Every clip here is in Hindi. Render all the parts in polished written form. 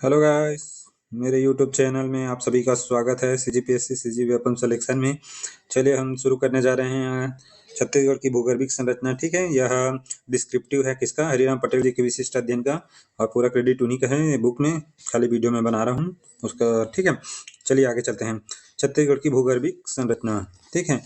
हेलो गाइस, मेरे यूट्यूब चैनल में आप सभी का स्वागत है। सीजीपीएससी सीजी वेपन सिलेक्शन में चलिए हम शुरू करने जा रहे हैं छत्तीसगढ़ की भूगर्भिक संरचना। ठीक है, यह डिस्क्रिप्टिव है किसका, हरिराम पटेल जी के विशिष्ट अध्ययन का, और पूरा क्रेडिट उन्हीं का है। बुक में खाली वीडियो में बना रहा हूँ उसका। ठीक है, चलिए आगे चलते हैं। छत्तीसगढ़ की भूगर्भिक संरचना। ठीक है,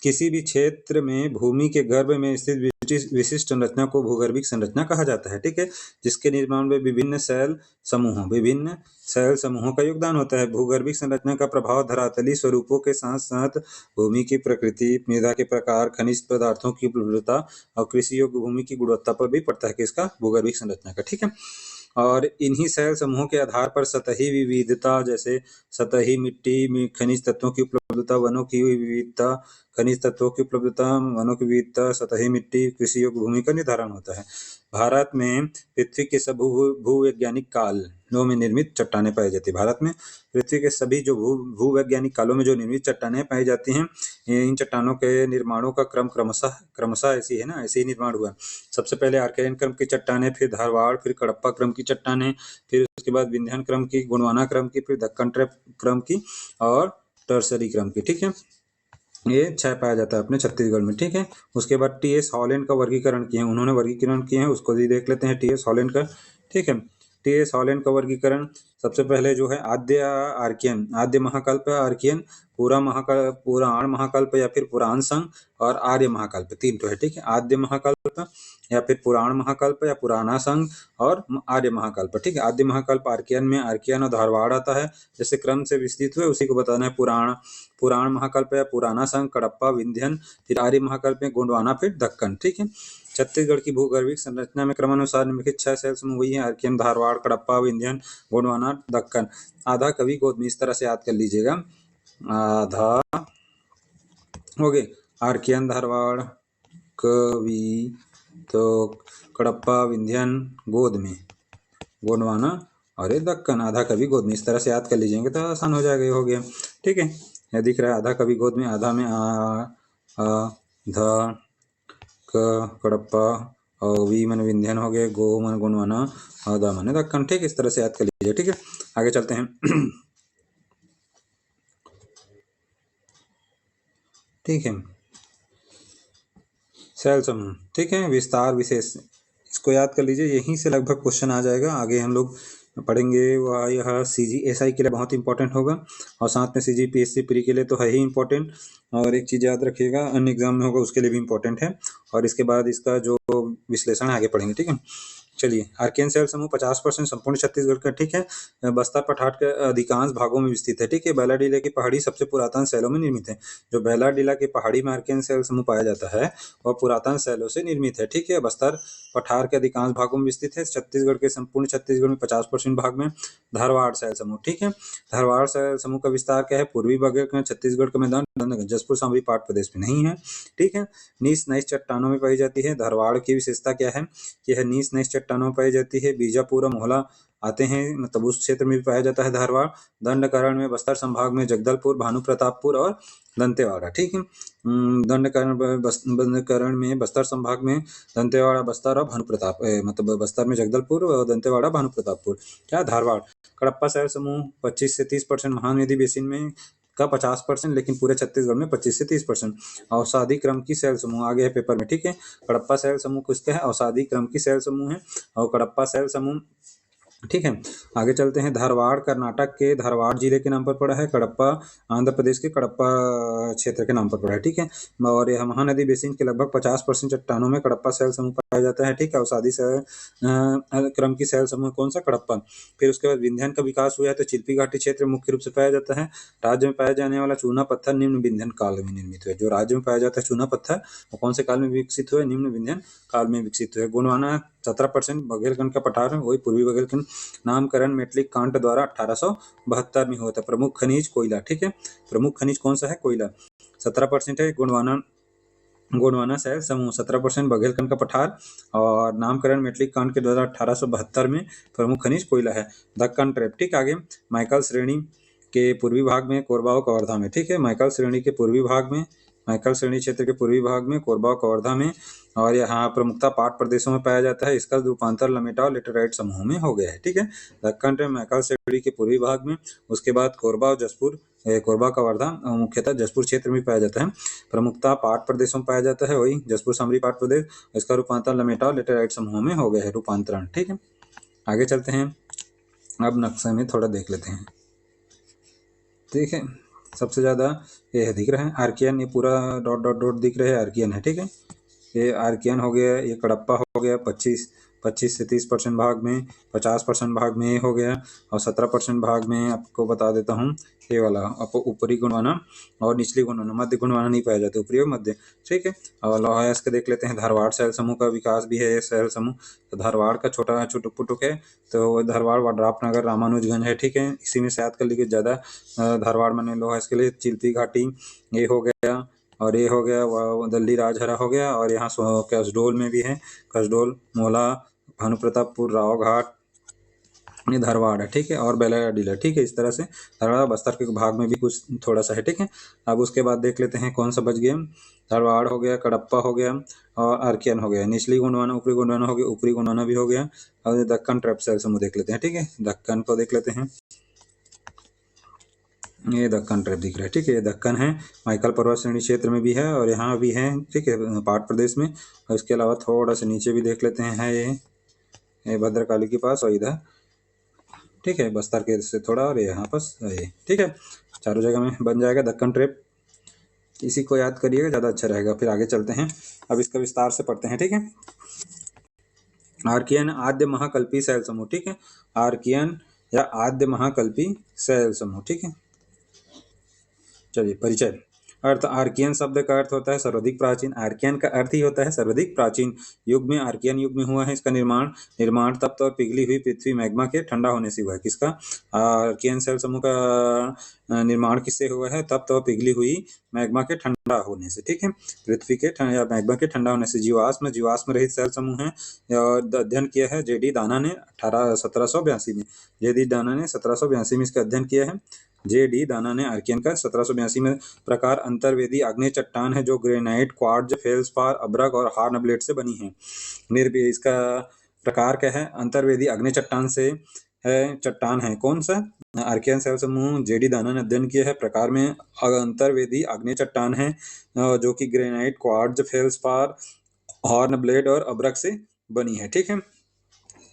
किसी भी क्षेत्र में भूमि के गर्भ में स्थित विशिष्ट संरचना को भूगर्भिक संरचना कहा जाता है। ठीक है, जिसके निर्माण में विभिन्न शैल समूहों का योगदान होता है। भूगर्भिक संरचना का प्रभाव धरातलीय स्वरूपों के साथ साथ भूमि की प्रकृति, मृदा के प्रकार, खनिज पदार्थों की उपलब्धता और कृषि योग्य भूमि की गुणवत्ता पर भी पड़ता है किसका, भूगर्भिक संरचना का। ठीक है, और इन्हीं शैल समूहों के आधार पर सतही विविधता, जैसे सतही मिट्टी में खनिज तत्वों की उपलब्धता, वनों की विविधता, खनिज तत्वों की उपलब्धता, वनों की विविधता, सतही मिट्टी, कृषि योग्य भूमि का निर्धारण होता है। भारत में पृथ्वी के सब भूवैज्ञानिक कालों में निर्मित चट्टानें पाई जाती है। भारत में पृथ्वी के सभी जो भूवैज्ञानिक कालों में जो निर्मित चट्टानें पाई जाती हैं, इन चट्टानों के निर्माणों का क्रम क्रमशः ऐसी है ना, ऐसे ही निर्माण हुआ। सबसे पहले आर्कियन क्रम की चट्टानें, फिर धारवाड़, फिर कडप्पा क्रम की चट्टानें, फिर उसके बाद विंध्यान क्रम की, गोंडवाना क्रम की, फिर दक्कन क्रम की और टर्सरी क्रम की। ठीक है, ये 6 पाया जाता है अपने छत्तीसगढ़ में। ठीक है, उसके बाद टी.एस. हॉलैंड का वर्गीकरण किए हैं, उन्होंने वर्गीकरण किए हैं, उसको भी देख लेते हैं टी.एस. हॉलैंड का। ठीक है, टी.एस. हॉलैंड का वर्गीकरण सबसे पहले जो है आद्य महाकल्प आर्कियन, पुराण महाकल्प या फिर पुराण संघ, और आर्य महाकल्प, 3 तो है। ठीक है, आद्य महाकल्प या फिर पुराण महाकल्प या पुराना संघ और आर्य महाकल्प। ठीक है, आद्य महाकल्प आर्कियन में आर्कियन और धारवाड़ आता है, जैसे क्रम से विस्तृत हुए उसी को बताना है। पुराण महाकल्प या पुराना संघ, कडप्पा, विंध्यन, फिर आर्य महाकल्प में गोंडवाना, फिर दक्कन। ठीक है, छत्तीसगढ़ की भूगर्भिक संरचना में क्रमानुसार निम्नलिखित 6 शैल समूह वही है: आर्कियन, धारवाड़, कडप्पा, विंध्यन, गोंडवाना, दक्कन। आधा कवि गोदमी, इस तरह से याद कर लीजिएगा। आधा हो गए आर्कियन, धारवाड़, कवि, तो कडप्पा, विंध्यन, गोदमी, गोंडवाना और ये दक्कन। आधा कवि गोदमी, इस तरह से याद कर लीजिएंगे तो आसान हो जाएगा। ये हो गया। ठीक है, ये दिख रहा है आधा कवि गोद में, आधा में ध कडप्पा, और वी मन विंध्यन हो गए, गो मन गोंडवाना, और द मन दक्कन। ठीक, इस तरह से याद कर लीजिए। ठीक है, आगे चलते हैं। ठीक है, शैल समूह। ठीक है, विस्तार विशेष, इसको याद कर लीजिए, यहीं से लगभग क्वेश्चन आ जाएगा। आगे हम लोग पढ़ेंगे वह यह CGSI के लिए बहुत इंपॉर्टेंट होगा, और साथ में CGPSC प्री के लिए तो है ही इंपॉर्टेंट। और एक चीज़ याद रखिएगा, अन्य एग्जाम में होगा उसके लिए भी इंपॉर्टेंट है। और इसके बाद इसका जो विश्लेषण आगे पढ़ेंगे। ठीक है, चलिए। आर्कियन शैल समूह 50% संपूर्ण छत्तीसगढ़ का। ठीक है, बस्तर पठार के अधिकांश भागों में विस्तृत है। ठीक है, बैलाडीला की पहाड़ी सबसे पुरातन शैलों में निर्मित है। जो बैलाडीला की पहाड़ी में आर्कियन शैल समूह पाया जाता है वह पुरातन शैलों से निर्मित है। ठीक है, बस्तर पठार के अधिकांश भागों में विस्तृत है। छत्तीसगढ़ के संपूर्ण छत्तीसगढ़ में 50% भाग में धारवाड़ शैल समूह। ठीक है, धारवाड़ शैल समूह का विस्तार क्या है, पूर्वी बघेलखंड छत्तीसगढ़ का मैदान, जसपुर सांबरी पाट प्रदेश में नहीं है। ठीक है, नीस नईस चट्टानों में पाई जाती है। धारवाड़ की विशेषता क्या है, यह नीस नईस चट्टानों में पाई जाती है। बीजापुर और मोहला आते हैं, मतलब उस क्षेत्र में भी पाया जाता है धारवाड़। दंडकरण में बस्तर संभाग में जगदलपुर, भानु प्रतापपुर और दंतेवाड़ा। ठीक है, दंडकरण में बस्तर संभाग में दंतेवाड़ा, बस्तर और भानु प्रताप, मतलब बस्तर में जगदलपुर और दंतेवाड़ा, भानु प्रतापपुर। क्या, धारवाड़। कडप्पा शैल समूह 25 से 30%, महानदी बेसिन में का 50%, लेकिन पूरे छत्तीसगढ़ में 25 से 30%। औषधि क्रम की शैल समूह आगे है पेपर में। ठीक है, कडप्पा शैल समूह किसका है, औषधि क्रम की शैल समूह है और कडप्पा शैल समूह। ठीक है, आगे चलते हैं। धारवाड़ कर्नाटक के धारवाड़ जिले के नाम पर पड़ा है। कडप्पा आंध्र प्रदेश के कडप्पा क्षेत्र के नाम पर पड़ा है। ठीक है, और यह महानदी बेसिन के लगभग 50% चट्टानों में कडप्पा शैल समूह पाया जाता है। ठीक है, औषधि क्रम की शैल समूह कौन सा, कडप्पा। फिर उसके बाद विंध्यन का विकास हुआ है तो चिल्पी घाटी क्षेत्र में मुख्य रूप से पाया जाता है। राज्य में पाया जाने वाला चूना पत्थर निम्न विंध्यन काल में निर्मित हुआ। जो राज्य में पाया जाता है चूना पत्थर, वो कौन से काल में विकसित हुए, निम्न विंध्यन काल में विकसित हुए। गोंडवाना 17% बघेलखंड का पठार है, वही पूर्वी बघेलखंड। नामकरण मेटलिक कांट द्वारा 1872 में हुआ था। प्रमुख खनिज कोयला। ठीक है, प्रमुख खनिज कौन सा है, कोयला। 17% है गोंडवाना शैल समूह, 17% बघेलखंड का पठार, और नामकरण मेटलिक कांट के द्वारा 1872 में। प्रमुख खनिज कोयला है। दक्कन ट्रैप। ठीक, आगे माइकल श्रेणी के पूर्वी भाग में कोरबा और कवर्धा में। ठीक है, माइकल श्रेणी के पूर्वी भाग में मैकल श्रेणी क्षेत्र के पूर्वी भाग में, कोरबा और कवर्धा में, और यहाँ प्रमुखता पाट प्रदेशों में पाया जाता है। इसका रूपांतर लमेटा और लेटेराइट समूह में हो गया है। ठीक है, दक्कन में मैकल श्रेणी के पूर्वी भाग में, उसके बाद कोरबा और जसपुर, कोरबा कवर्धा मुख्यतः जसपुर क्षेत्र में पाया जाता है। प्रमुखता पाट प्रदेशों में पाया जाता है, वही जसपुर सामरी पाट प्रदेश। इसका रूपांतर लमेटा और लेटेराइट समूह में हो गया है, रूपांतरण। ठीक है, आगे चलते हैं। अब नक्शे में थोड़ा देख लेते हैं। ठीक है, सबसे ज़्यादा ये दिख रहा है आर्कियन, ये पूरा डॉट डॉट डॉट दिख रहा है, आर्कियन है। ठीक है, ये आर्कियन हो गया, ये कडप्पा हो गया 25 से 30% भाग में, 50% भाग में ये हो गया, और 17% भाग में आपको बता देता हूँ ये वाला ऊपरी गुणवाना और निचली गुणवाना, मध्य गुणवाना नहीं पाया जाता, ऊपरी और मध्य। ठीक है, और लौहायस के देख लेते हैं। धारवाड़ शैल समूह का विकास भी है, ये शैल समूह। तो धारवाड़ का छोटा छुटुक पुटुक है, तो धारवाड़ वाड्रापनगर रामानुजगंज है। ठीक है, इसी में से याद कर लीजिए ज़्यादा। धारवाड़ में लौहायस के लिए चिल्पी घाटी ये हो गया, और ये हो गया दल्ली राजहरा हो गया, और यहाँ कसडोल में भी है, कसडोल, मोला, भानुप्रतापपुर, राव घाट, ये धारवाड़ है। ठीक है, और बेलाडीला। ठीक है, इस तरह से धारवाड़ बस्तर के भाग में भी कुछ थोड़ा सा है। ठीक है, अब उसके बाद देख लेते हैं कौन सा बच गया। धारवाड़ हो गया, कडप्पा हो गया, और आर्कियन हो गया। निचली गोंडवाना, ऊपरी गोंडवाना हो गया, ऊपरी गोंडवाना भी हो गया। और दक्कन ट्रैप शैल समूह देख लेते हैं। ठीक है, दक्कन को देख लेते हैं। ये दक्कन ट्रैप दिख रहा है। ठीक है, ये दक्कन है, मैकल पर्वत श्रेणी क्षेत्र में भी है, और यहाँ भी है। ठीक है, पाट प्रदेश में। और इसके अलावा थोड़ा सा नीचे भी देख लेते हैं, ये भद्रकाली के पास, और इधर। ठीक है, बस्तर के से थोड़ा, और यहाँ पास ये। ठीक है, चारों जगह में बन जाएगा दक्कन ट्रैप। इसी को याद करिएगा, ज़्यादा अच्छा रहेगा। फिर आगे चलते हैं, अब इसका विस्तार से पढ़ते हैं। ठीक है, आर्कियन आद्य महाकल्पी शैल समूह। ठीक है, आर्कियन या आद्य महाकल्पी शैल समूह। ठीक है, चलिए परिचय। अर्थ, आर्कियन शब्द का अर्थ होता है सर्वाधिक प्राचीन। आर्कियन का अर्थ ही होता है सर्वाधिक प्राचीन। युग में आर्कियन युग में हुआ है इसका निर्माण तप्त और पिघली हुई पृथ्वी मैग्मा के ठंडा होने से हुआ है। किसका? आर्कियन शैल समूह का निर्माण किससे हुआ है? तप्त और पिघली हुई मैग्मा के ठंडा होने से। ठीक है, पृथ्वी के या मैग्मा के ठंडा होने से। जीवाश्म रहित शैल समूह है, और अध्ययन किया है जेडी दाना ने 1782 में। जेडी दाना ने 1782 में इसका अध्ययन किया है। जेडी दाना ने आर्कियन का 1782 में। प्रकार अंतर्वेदी आग्नेय चट्टान है, जो ग्रेनाइट, क्वार्ट्ज, फेल्सपार, अब्रक और हार्नब्लेड से बनी है। इसका प्रकार क्या है? अंतर्वेदी आग्नेय चट्टान से चट्टान है। कौन सा? आर्कियन शैल समूह जेडी दाना ने अध्ययन किया है। प्रकार में अंतर्वेदी आग्नेय चट्टान है, जो कि ग्रेनाइट, क्वार्ट्ज, फेल्सपार, हॉर्नब्लेड और अब्रक से बनी है। ठीक है,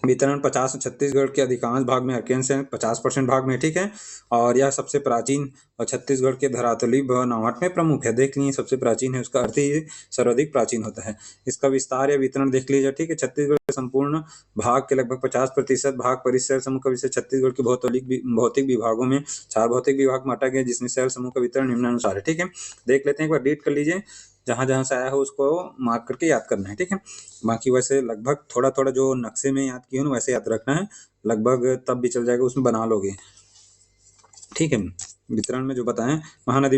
वितरण 50 छत्तीसगढ़ के अधिकांश भाग में आर्कियन से 50% भाग में। ठीक है, और यह सबसे प्राचीन और छत्तीसगढ़ के धरातली बनावट में प्रमुख है। देख लीजिए, सबसे प्राचीन है, उसका अर्थ ही सर्वाधिक प्राचीन होता है। इसका विस्तार या वितरण देख लीजिए। ठीक है, छत्तीसगढ़ के संपूर्ण भाग के लगभग 50% भाग परिसर समूह का विषय। छत्तीसगढ़ के भौतिक विभागों में 4 भौतिक विभाग बांटा गया, जिसमें शैल समूह का वितरण निम्नानुसार है। ठीक है, देख लेते हैं, एक बार रीड कर लीजिए, जहाँ जहाँ से आया हो उसको मार्क करके याद करना है। ठीक है, बाकी वैसे लगभग थोड़ा थोड़ा जो नक्शे में याद किए हो वैसे याद रखना है, लगभग तब भी चल जाएगा, उसमें बना लोगे। ठीक है, वितरण में जो बताएं। महानदी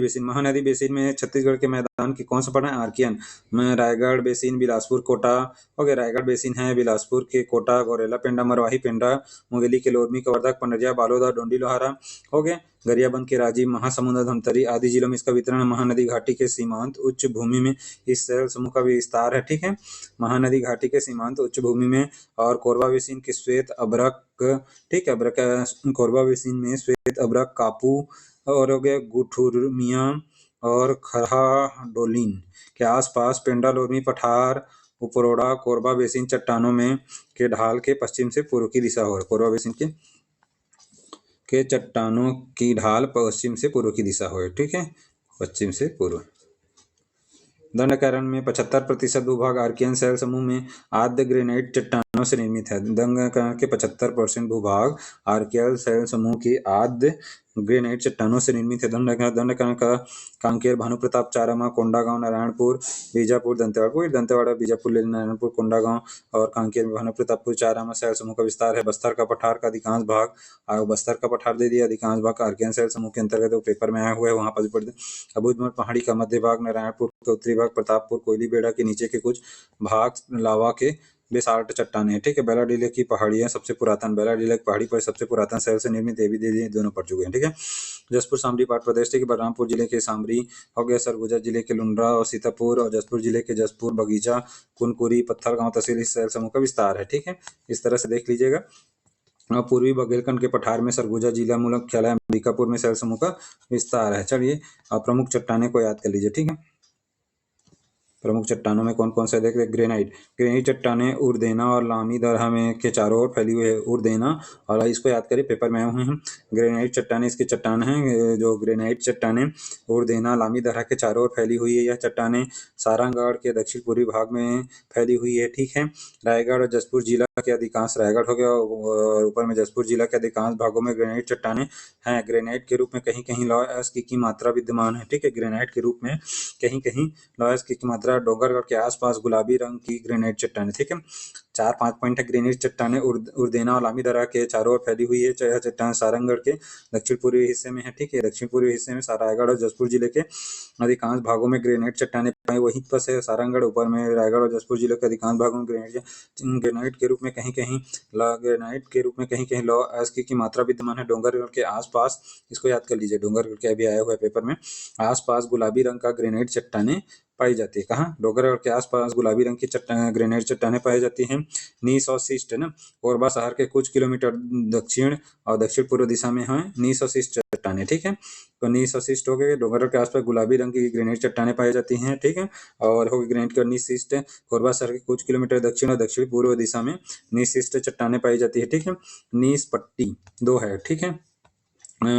बेसिन में छत्तीसगढ़ के मैदान की कौन सा पड़ा है? आर्कियन में। रायगढ़ बेसिन, बिलासपुर, कोटा हो गया। रायगढ़ बेसिन है, बिलासपुर के कोटा, गौरेला पेंडा, मरवाही पेंडा, मुंगेली के लोरमी, कवर्धा, पनरिया, बालोद, डोंडी लोहारा हो गया। गरियाबंद के राजीव, महासमुंद, धमतरी आदि जिलों में इसका वितरण। महानदी घाटी के सीमांत उच्च भूमि में इस शैल समूह का विस्तार है। ठीक है, महानदी घाटी के सीमांत उच्च भूमि में। और कोरबा बेसिन के श्वेत अब्रक, ठीक है, अब्रक कोरबा बेसिन में श्वेत अब्रक, कापू और हो गया गुठुरमिया और खरहा डोलिन के आसपास पेंडा, लोरमी, पठार, उपरोड़ा, कोरबा बेसिन चट्टानों में के ढाल के पश्चिम से पूर्व की दिशा हो। कोरबा बेसिन के चट्टानों की ढाल पश्चिम से पूर्व की दिशा हो। ठीक है, पश्चिम से पूर्व। दंडकारण्य में 75% भूभाग आर्कियन शैल समूह में आद्य ग्रेनाइट चट्टानों से निर्मित है। दंडकारण्य के 75% भूभाग आर्कियन शैल समूह की आद्य ग्रेनाइट चट्टानों से निर्मित है। दंडकारण्य का कांकेर, भानुप्रताप, चारामा, कोंडागांव, नारायणपुर, बीजापुर, दंतेवाड़ा, बीजापुर, नारायणपुर, कोंडागांव और कांकेर में भानुप्रतापपुर, चारामा शैल समूह का विस्तार है। बस्तर का पठार का अधिकांश भाग, बस्तर का पठार दे दिया, अधिकांश भाग आर्कियन शैल समूह के अंतर्गत। वो पेपर में आया हुआ है, वहाँ पर भी पढ़ते। अबूझमाड़ पहाड़ी का मध्य भाग, नारायणपुर का उत्तरी भाग, प्रतापपुर, कोयली बेड़ा के नीचे के कुछ भाग लावा के बेसाल्ट चट्टाने हैं, ठीक है। बैलाडीले की पहाड़ियां सबसे पुरातन, बैलाडीले की पहाड़ी पर सबसे पुरातन शैल से निर्मित देवी देवी दोनों पड़ चुके हैं, ठीक है। जसपुर सामरी पाट प्रदेश, ठीक है। बलरामपुर जिले के सामरी हो गया, सरगुजा जिले के लुंड्रा और सीतापुर, और जसपुर जिले के जसपुर, बगीचा, कुनकुरी, पत्थलगांव तहसील इस शैल समूह का विस्तार है, ठीक है। इस तरह से देख लीजिएगा। पूर्वी बुंदेलखंड के पठार में सरगुजा जिला मुख्यालय, अंबिकापुर में शैल समूह का विस्तार है। चलिए प्रमुख चट्टाने को याद कर लीजिए, ठीक है। प्रमुख चट्टानों में कौन कौन से देख रहे? ग्रेनाइट, ग्रेनाइट चट्टाने उर्देना और लामी दरहा में के चारों ओर फैली हुई है। उर्देना, और इसको याद करिए, पेपर में आए हुए हैं। ग्रेनाइट चट्टाने इसके चट्टान हैं, जो ग्रेनाइट चट्टाने उर्देना लामी दरहा के चारों ओर फैली हुई है। यह चट्टाने सारंगगढ़ के दक्षिण पूर्वी भाग में फैली हुई है, ठीक है। रायगढ़ और जसपुर जिला के अधिकांश, रायगढ़ हो गया और ऊपर में जसपुर जिला के अधिकांश भागों में ग्रेनाइट चट्टाने हैं। ग्रेनाइट के रूप में कहीं कहीं लौह अयस्क की मात्रा विद्यमान है, ठीक है। ग्रेनाइट के रूप में कहीं कहीं लौह अयस्क की मात्रा, डोंगरगढ़ के आसपास गुलाबी रंग की ग्रेनाइट चट्टाने, ठीक है। 4-5 पॉइंट है। ग्रेनाइट चट्टाने उर्देना और लामी दरहा के चारों ओर फैली हुई है। यह चट्टान सारंगगढ़ के दक्षिण पूर्वी हिस्से में है, ठीक है। दक्षिण पूर्वी हिस्से में रायगढ़ और जसपुर जिले के अधिकांश भागों में ग्रेनाइट चट्टाने पाई, वहीं पर से सारंगगढ़, ऊपर में रायगढ़ और जसपुर जिले के अधिकांश भागों में ग्रेनाइट के रूप में कहीं कहीं ग्रेनाइट के रूप में कहीं कहीं लौह अयस्क की मात्रा विद्यमान है। डोंगरगढ़ के आसपास, इसको याद कर लीजिए, डोंगरगढ़ के अभी आया हुआ है पेपर में, आसपास गुलाबी रंग का ग्रेनाइट चट्टाने पाई जाती है। कहाँ? डोंगरगढ़ के आसपास गुलाबी रंग की ग्रेनाइट चट्टाने पाई जाती हैं। नीस और शिष्ट है ना, कोरबा शहर के कुछ किलोमीटर दक्षिण और दक्षिण पूर्व दिशा में है नीस और शिष्ट चट्टाने, ठीक है। तो नीस और शिष्ट हो गए, डोंगरगढ़ के आसपास गुलाबी रंग की ग्रेनाइट चट्टाने पाई जाती हैं, ठीक है। और हो गई ग्रेनाइट की नीस शिष्ट, कोरबा शहर के कुछ किलोमीटर दक्षिण और दक्षिण पूर्व दिशा में नीस शिष्ट चट्टाने पाई जाती है, ठीक है। नीस पट्टी 2 है, ठीक है।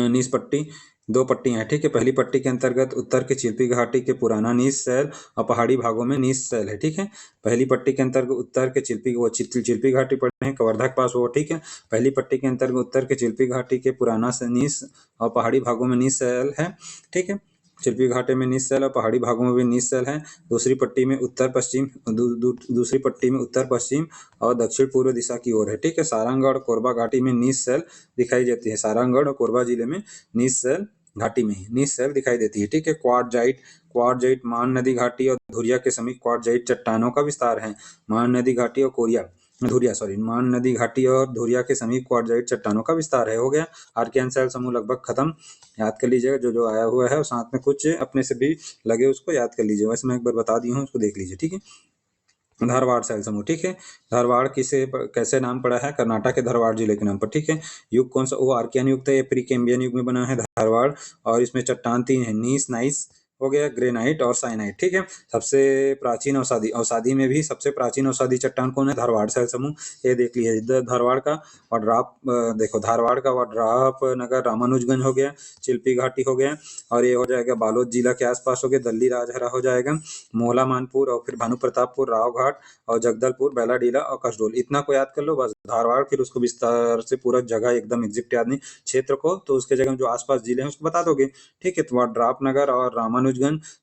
नीस पट्टी 2 पट्टियां हैं, ठीक है। पहली पट्टी के अंतर्गत उत्तर के चिल्पी घाटी के पुराना नीस शैल और पहाड़ी भागों में नीस शैल है, ठीक है। पहली पट्टी के अंतर्गत उत्तर के चिल्पी घाटी पड़ते हैं कवर्धा के पास, वो ठीक है। पहली पट्टी के अंतर्गत उत्तर के चिल्पी घाटी के पुराना नीस और पहाड़ी भागों में नीस शैल है, ठीक है। चिल्पी घाटी में नीस शैल और पहाड़ी भागों में भी नीस शैल है। दूसरी पट्टी में उत्तर पश्चिम दूसरी पट्टी में उत्तर पश्चिम और दक्षिण पूर्व दिशा की ओर है, ठीक है। सारंगगढ़ और कोरबा घाटी में नीस शैल दिखाई देती है। सारंगगढ़ और कोरबा जिले में नीस शैल घाटी में नीस शैल दिखाई देती है, ठीक है। क्वार्टजाइट मान नदी घाटी और धुरिया के समीप क्वार्टजाइट चट्टानों का विस्तार है। मान नदी घाटी और मान नदी घाटी और धुरिया के समीप क्वार्टजाइट चट्टानों का विस्तार है। हो गया। आर्कियन शैल समूह लगभग खत्म, याद कर लीजिएगा जो जो आया हुआ है, और साथ में कुछ अपने से भी लगे उसको याद कर लीजिए। वैसे मैं एक बार बता दी हूँ, उसको देख लीजिए, ठीक है। धारवाड़ शैल समूह, ठीक है। धारवाड़ कैसे नाम पड़ा है? कर्नाटक के धारवाड़ जिले के नाम पर, ठीक है। युग कौन सा? वो आर्कियन युग है, प्री कैम्बियन युग में बना है धारवाड़, और इसमें चट्टान 3 है, नीस, नाइस हो गया, ग्रेनाइट और साइनाइट, ठीक है। सबसे प्राचीन औषधि में भी सबसे प्राचीन औषधि चट्टान कौन है? धारवाड़ शैल समूह। ये देख लीजिए, धारवाड़ का वड्राप, देखो धारवाड़ का वड्राप नगर रामानुजगंज हो गया, चिल्पी घाटी हो गया, और ये हो जाएगा बालोद जिला के आसपास हो गया, दल्ली राजहरा हो जाएगा, मोहला मानपुर, और फिर भानु प्रतापपुर, रावघाट और जगदलपुर, बैलाडीला और कसडोल। इतना को याद कर लो बस, धारवाड़। फिर उसको विस्तार से पूरा जगह एकदम एग्जैक्ट याद नहीं क्षेत्र को, तो उसके जगह में जो आसपास जिले हैं उसको बता दोगे, ठीक है। तो वड्राप नगर और रामानुजगंज,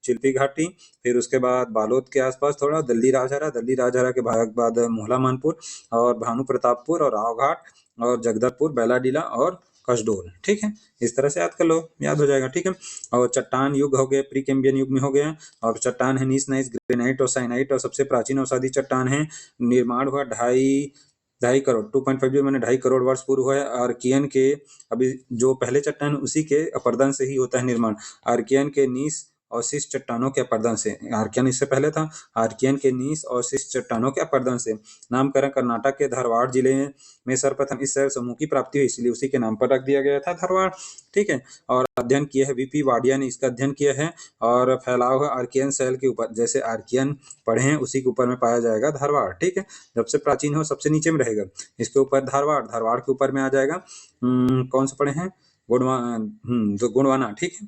चिल्पी घाटी, फिर उसके बाद बालोद के आसपास थोड़ा दल्ली राजहरा के बाद मोहला मानपुर और भानु प्रतापपुर और रावघाट और जगदलपुर, बैलाडीला और कसडोल, ठीक है। इस तरह से याद कर लो, याद हो जाएगा, ठीक है। और चट्टान युग हो गया, प्री कैम्बियन युग में हो गया, और चट्टान है नीस, नाइस, ग्रेनाइट और साइनाइट, और सबसे प्राचीन औषधि चट्टान है। निर्माण हुआ 2.5 करोड़ 2.50 मैंने 2.5 करोड़ वर्ष पूर्व हुआ है। आर्कियन के, अभी जो पहले चट्टान उसी के अपरदन से ही होता है निर्माण। आर्कियन के नीस और शिष्ट चट्टानों के अपरदन से, आर्कियन इससे पहले था, आर्कियन के नीस और शिष्ट चट्टानों के अपरदन से। नामकरण कर्नाटक के धारवाड़ जिले में सर्वप्रथम इस शैल समूह की प्राप्ति हुई, इसलिए उसी के नाम पर रख दिया गया था धारवाड़, ठीक है। और अध्ययन किया है वीपी वाडिया ने, इसका अध्ययन किया है, और फैलाव है आर्कियन शैल के ऊपर, जैसे आर्कियन पढ़े हैं उसी के ऊपर में पाया जाएगा धारवाड़, ठीक है। सबसे प्राचीन हो सबसे नीचे में रहेगा, इसके ऊपर धारवाड़ के ऊपर में आ जाएगा कौन सा पढ़े हैं? तो गोंडवाना, ठीक है।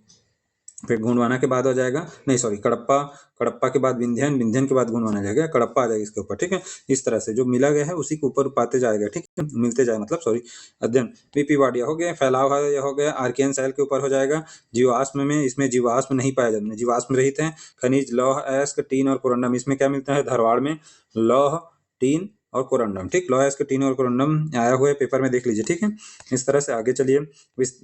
फिर गोंडवाना के बाद हो जाएगा, नहीं सॉरी, कड़प्पा के बाद विंध्यन के बाद गोंडवाना जाएगा, कड़प्पा आ जाएगा इसके ऊपर, ठीक है। इस तरह से जो मिला गया है उसी के ऊपर पाते जाएगा, ठीक है, मिलते जाए मतलब, सॉरी। अध्ययन वीपी वाडिया हो गया, फैलाव है यह हो गया, आर्कियन शैल के ऊपर हो जाएगा। जीवाश्म में, इसमें जीवाश्म नहीं पाया जाता, जीवाश्म रहित है। खनिज लौह अयस्क टीन और कोरंडम, इसमें क्या मिलता है? धारवाड़ में लौह, टीन और कोरंडम। ठीक, लौह अयस्क, टिन और कोरंडम आया हुआ है, पेपर में देख लीजिए। ठीक है, इस तरह से आगे चलिए।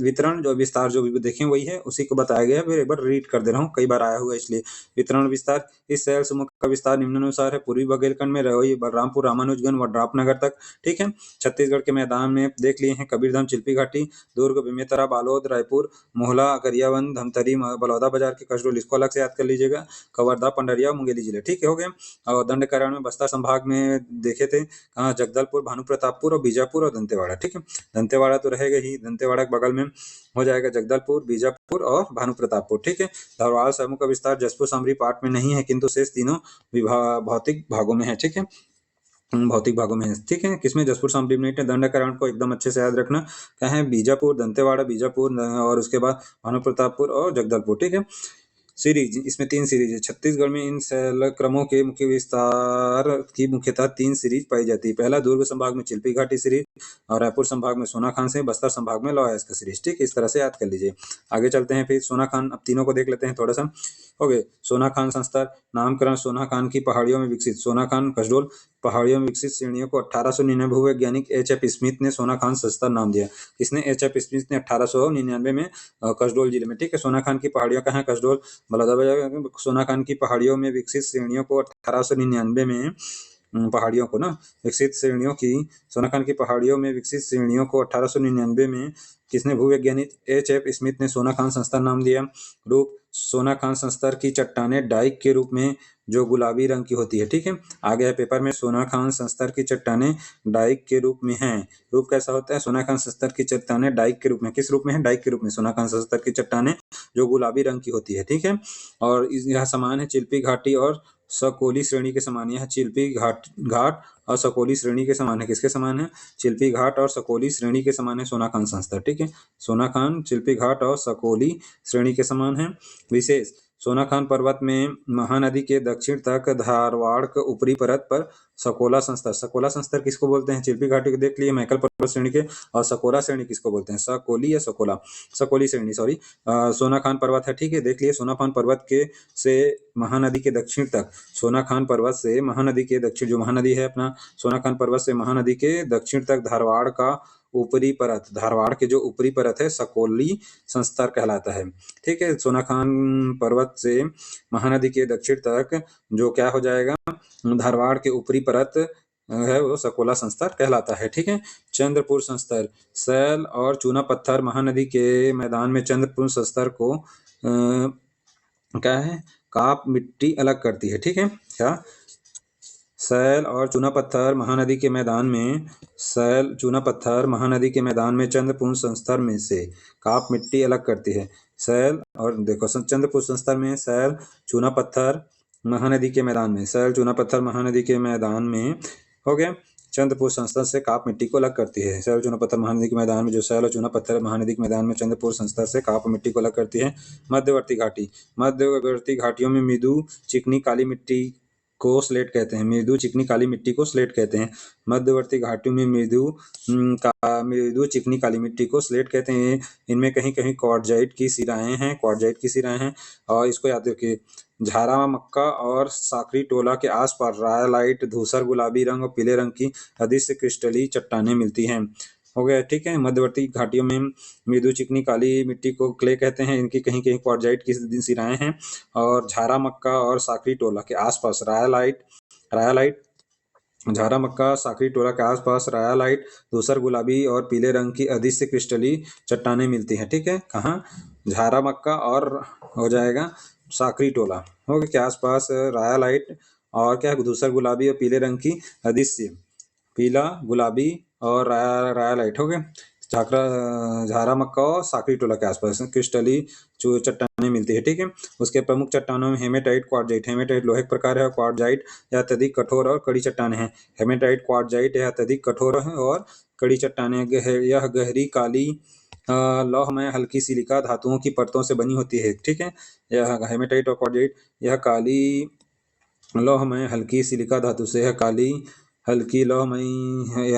वितरण जो विस्तार जो भी देखें वही है, उसी को बताया गया है, फिर एक बार रीड कर दे रहा हूँ, कई बार आया हुआ है इसलिए। वितरण विस्तार, इस शैल समूह का विस्तार निम्नानुसार है। पूर्वी बुंदेलखंड में रवई, बलरामपुर, रामानुजगंज, वड्रापनगर तक। ठीक है, छत्तीसगढ़ के मैदान में देख लिए हैं, कबीरधाम, चिल्पी घाटी, दुर्ग, बेमेतरा, बालोद, रायपुर, मोहला, गरियाबंद, धमतरी, बलौदा बाजार के कसडोल, इसको अलग से याद कर लीजिएगा। कवर्धा, पंडरिया, मुंगेली जिले। ठीक है, हो गया। और दंडकारण्य में बस्तर संभाग में देखे थे, कहाँ, जगदलपुर, भानुप्रतापपुर और बीजापुर और दंतेवाड़ा। ठीक है, दंतेवाड़ा तो रहेगा ही, दंतेवाड़ा के बगल में हो जाएगा जगदलपुर, बीजापुर और भानुप्रतापपुर। ठीक है, धारवाड़ समूह का विस्तार जसपुर सामरी पाठ में नहीं है, किंतु शेष तीनों भौतिक भागों में है। ठीक है, भौतिक भागों में है। ठीक है, किसमें, जसपुर सामरी में। दंडकारण्य को एकदम अच्छे से याद रखना, क्या है, बीजापुर, दंतेवाड़ा, बीजापुर और उसके बाद भानुप्रतापपुर और जगदलपुर। ठीक है, सीरीज, इसमें 3 सीरीज है। छत्तीसगढ़ में इन शैल क्रमों के मुख्य विस्तार की मुख्यतः 3 सीरीज पाई जाती है। पहला, दुर्ग संभाग में चिल्पी घाटी सीरीज, और रायपुर संभाग में सोनाखान से, बस्तर संभाग में लौह अयस्क सीरीज। ठीक, इस तरह से याद कर लीजिए। आगे चलते हैं, फिर सोनाखान, अब तीनों को देख लेते हैं थोड़ा सा। हो गए, सोनाखान संस्तर, नामकरण सोनाखान की पहाड़ियों में विकसित। सोनाखान कसडोल पहाड़ियों में विकसित श्रेणियों को 1899 भूवैज्ञानिक एच.एफ. स्मिथ ने सोनाखान संस्तर नाम दिया। किसने, एच.एफ. स्मिथ ने 1899 में कसडोल जिले में। ठीक है, सोनाखान की पहाड़ियों कहाँ है, कसडोल, बलौदाबाजार। सोनाखान की पहाड़ियों में विकसित श्रेणियों को 1899 में पहाड़ियों को ना विकसित श्रेणियों की सोनाखान की पहाड़ियों में विकसित श्रेणियों को 1899 में किसने, भूवैज्ञानिक एच.एफ. स्मिथ ने सोनाखान संस्तर नाम दिया। रूप, सोनाखान संस्तर की चट्टानें डाइक के रूप में जो गुलाबी रंग की होती है। ठीक है, आ गया पेपर में, सोनाखान संस्तर की चट्टानें डाइक के रूप में हैं। रूप कैसा होता है, सोनाखान संस्तर की चट्टानें डाइक के रूप में, किस रूप में है, डाइक के रूप में। सोनाखान संस्तर की चट्टानें जो गुलाबी रंग की होती है। ठीक है, और यह समान है चिल्पी घाटी और सकोली श्रेणी के समान। यह चिल्पी घाट और सकोली श्रेणी के समान है। किसके समान है, चिल्पी घाट और सकोली श्रेणी के समान है सोनाखान संस्तर। ठीक है, सोनाखान, चिल्पी घाट और सकोली श्रेणी के समान है। विशेष, सोनाखान पर्वत में महानदी के दक्षिण तक धारवाड़ के ऊपरी परत पर सकोला संस्तर। सकोला संस्तर किसको बोलते हैं, चिल्पी घाटी को देख लिए, मैकल पर्वत श्रेणी के। और सकोला श्रेणी किसको बोलते हैं, सकोली या सकोला, सकोली श्रेणी, सॉरी। सोनाखान पर्वत है। ठीक है, देख लिए, सोनाखान पर्वत के से महानदी के दक्षिण तक, सोनाखान पर्वत से महानदी के दक्षिण, जो महानदी है अपना, सोनाखान पर्वत से महानदी के दक्षिण तक धारवाड़ का ऊपरी परत, धारवाड़ के जो ऊपरी परत है, सकोली संस्तर कहलाता है। ठीक है, सोनाखान पर्वत से महानदी के दक्षिण तक जो क्या हो जाएगा, धारवाड़ के ऊपरी परत है, वो सकोला संस्तर कहलाता है। ठीक है, चंद्रपुर संस्तर, शैल और चूना पत्थर महानदी के मैदान में चंद्रपुर संस्तर को क्या है, काप मिट्टी अलग करती है। ठीक है, क्या, शैल और चूना पत्थर महानदी के मैदान में, शैल चूना पत्थर महानदी के मैदान में चंद्रपुर संस्तर में से काप मिट्टी अलग करती है। शैल और देखो, चंद्रपुर संस्तर में शैल चूना पत्थर महानदी के मैदान में, शैल चूना पत्थर महानदी के मैदान में, हो गया, चंद्रपुर संस्तर से काप मिट्टी को अलग करती है। शैल चूना पत्थर महानदी के मैदान में, जो शैल और चूना पत्थर महानदी के मैदान में चंद्रपुर संस्तर से काप मिट्टी को अलग करती है। मध्यवर्ती घाटी, मध्यवर्ती घाटियों में मृदु चिकनी काली मिट्टी को स्लेट कहते हैं। मृदु चिकनी काली मिट्टी को स्लेट कहते हैं। मध्यवर्ती घाटियों में मृदु चिकनी काली मिट्टी को स्लेट कहते हैं। इनमें कहीं कहीं क्वार्टजाइट की सिराएं हैं, क्वार्टजाइट की सिराएं हैं। और इसको याद रखिए, झारा मक्का और साकरी टोला के आसपास रायलाइट, धूसर गुलाबी रंग और पीले रंग की अदृश्य क्रिस्टली चट्टानें मिलती हैं। हो गया, ठीक है। मध्यवर्ती घाटियों में मृदु चिकनी काली मिट्टी को क्ले कहते हैं। इनकी कहीं कहीं क्वार्टजाइट की सिराएं हैं। और झारा मक्का और साकरी टोला के आसपास रायलाइट झारा मक्का साकरी टोला के आसपास रायलाइट, धूसर गुलाबी और पीले रंग की अदृश्य क्रिस्टली चट्टानें मिलती हैं। ठीक है, कहाँ, झारा मक्का और हो जाएगा साकरी टोला हो गया के आसपास रायलाइट और क्या, धूसर गुलाबी और पीले रंग की अदृश्य, पीला गुलाबी और रायलाइट हो गए, झारा मक्का और साकरी टोला के आसपास क्रिस्टली चट्टानें मिलती है। ठीक है, उसके प्रमुख चट्टानों में हेमेटाइट, क्वार्टजाइट। हेमेटाइट लोहे के प्रकार है और क्वार्टजाइट यह अत्यधिक कठोर और कड़ी चट्टानें हैं। हेमेटाइट, क्वार्टजाइट यह अत्यधिक कठोर है और कड़ी चट्टानें। यह गहरी काली लौहमय हल्की सिलिका धातुओं की परतों से बनी होती है। ठीक है, यह हेमेटाइट और क्वार्टजाइट यह काली लौहमय हल्की सिलिका धातु से, यह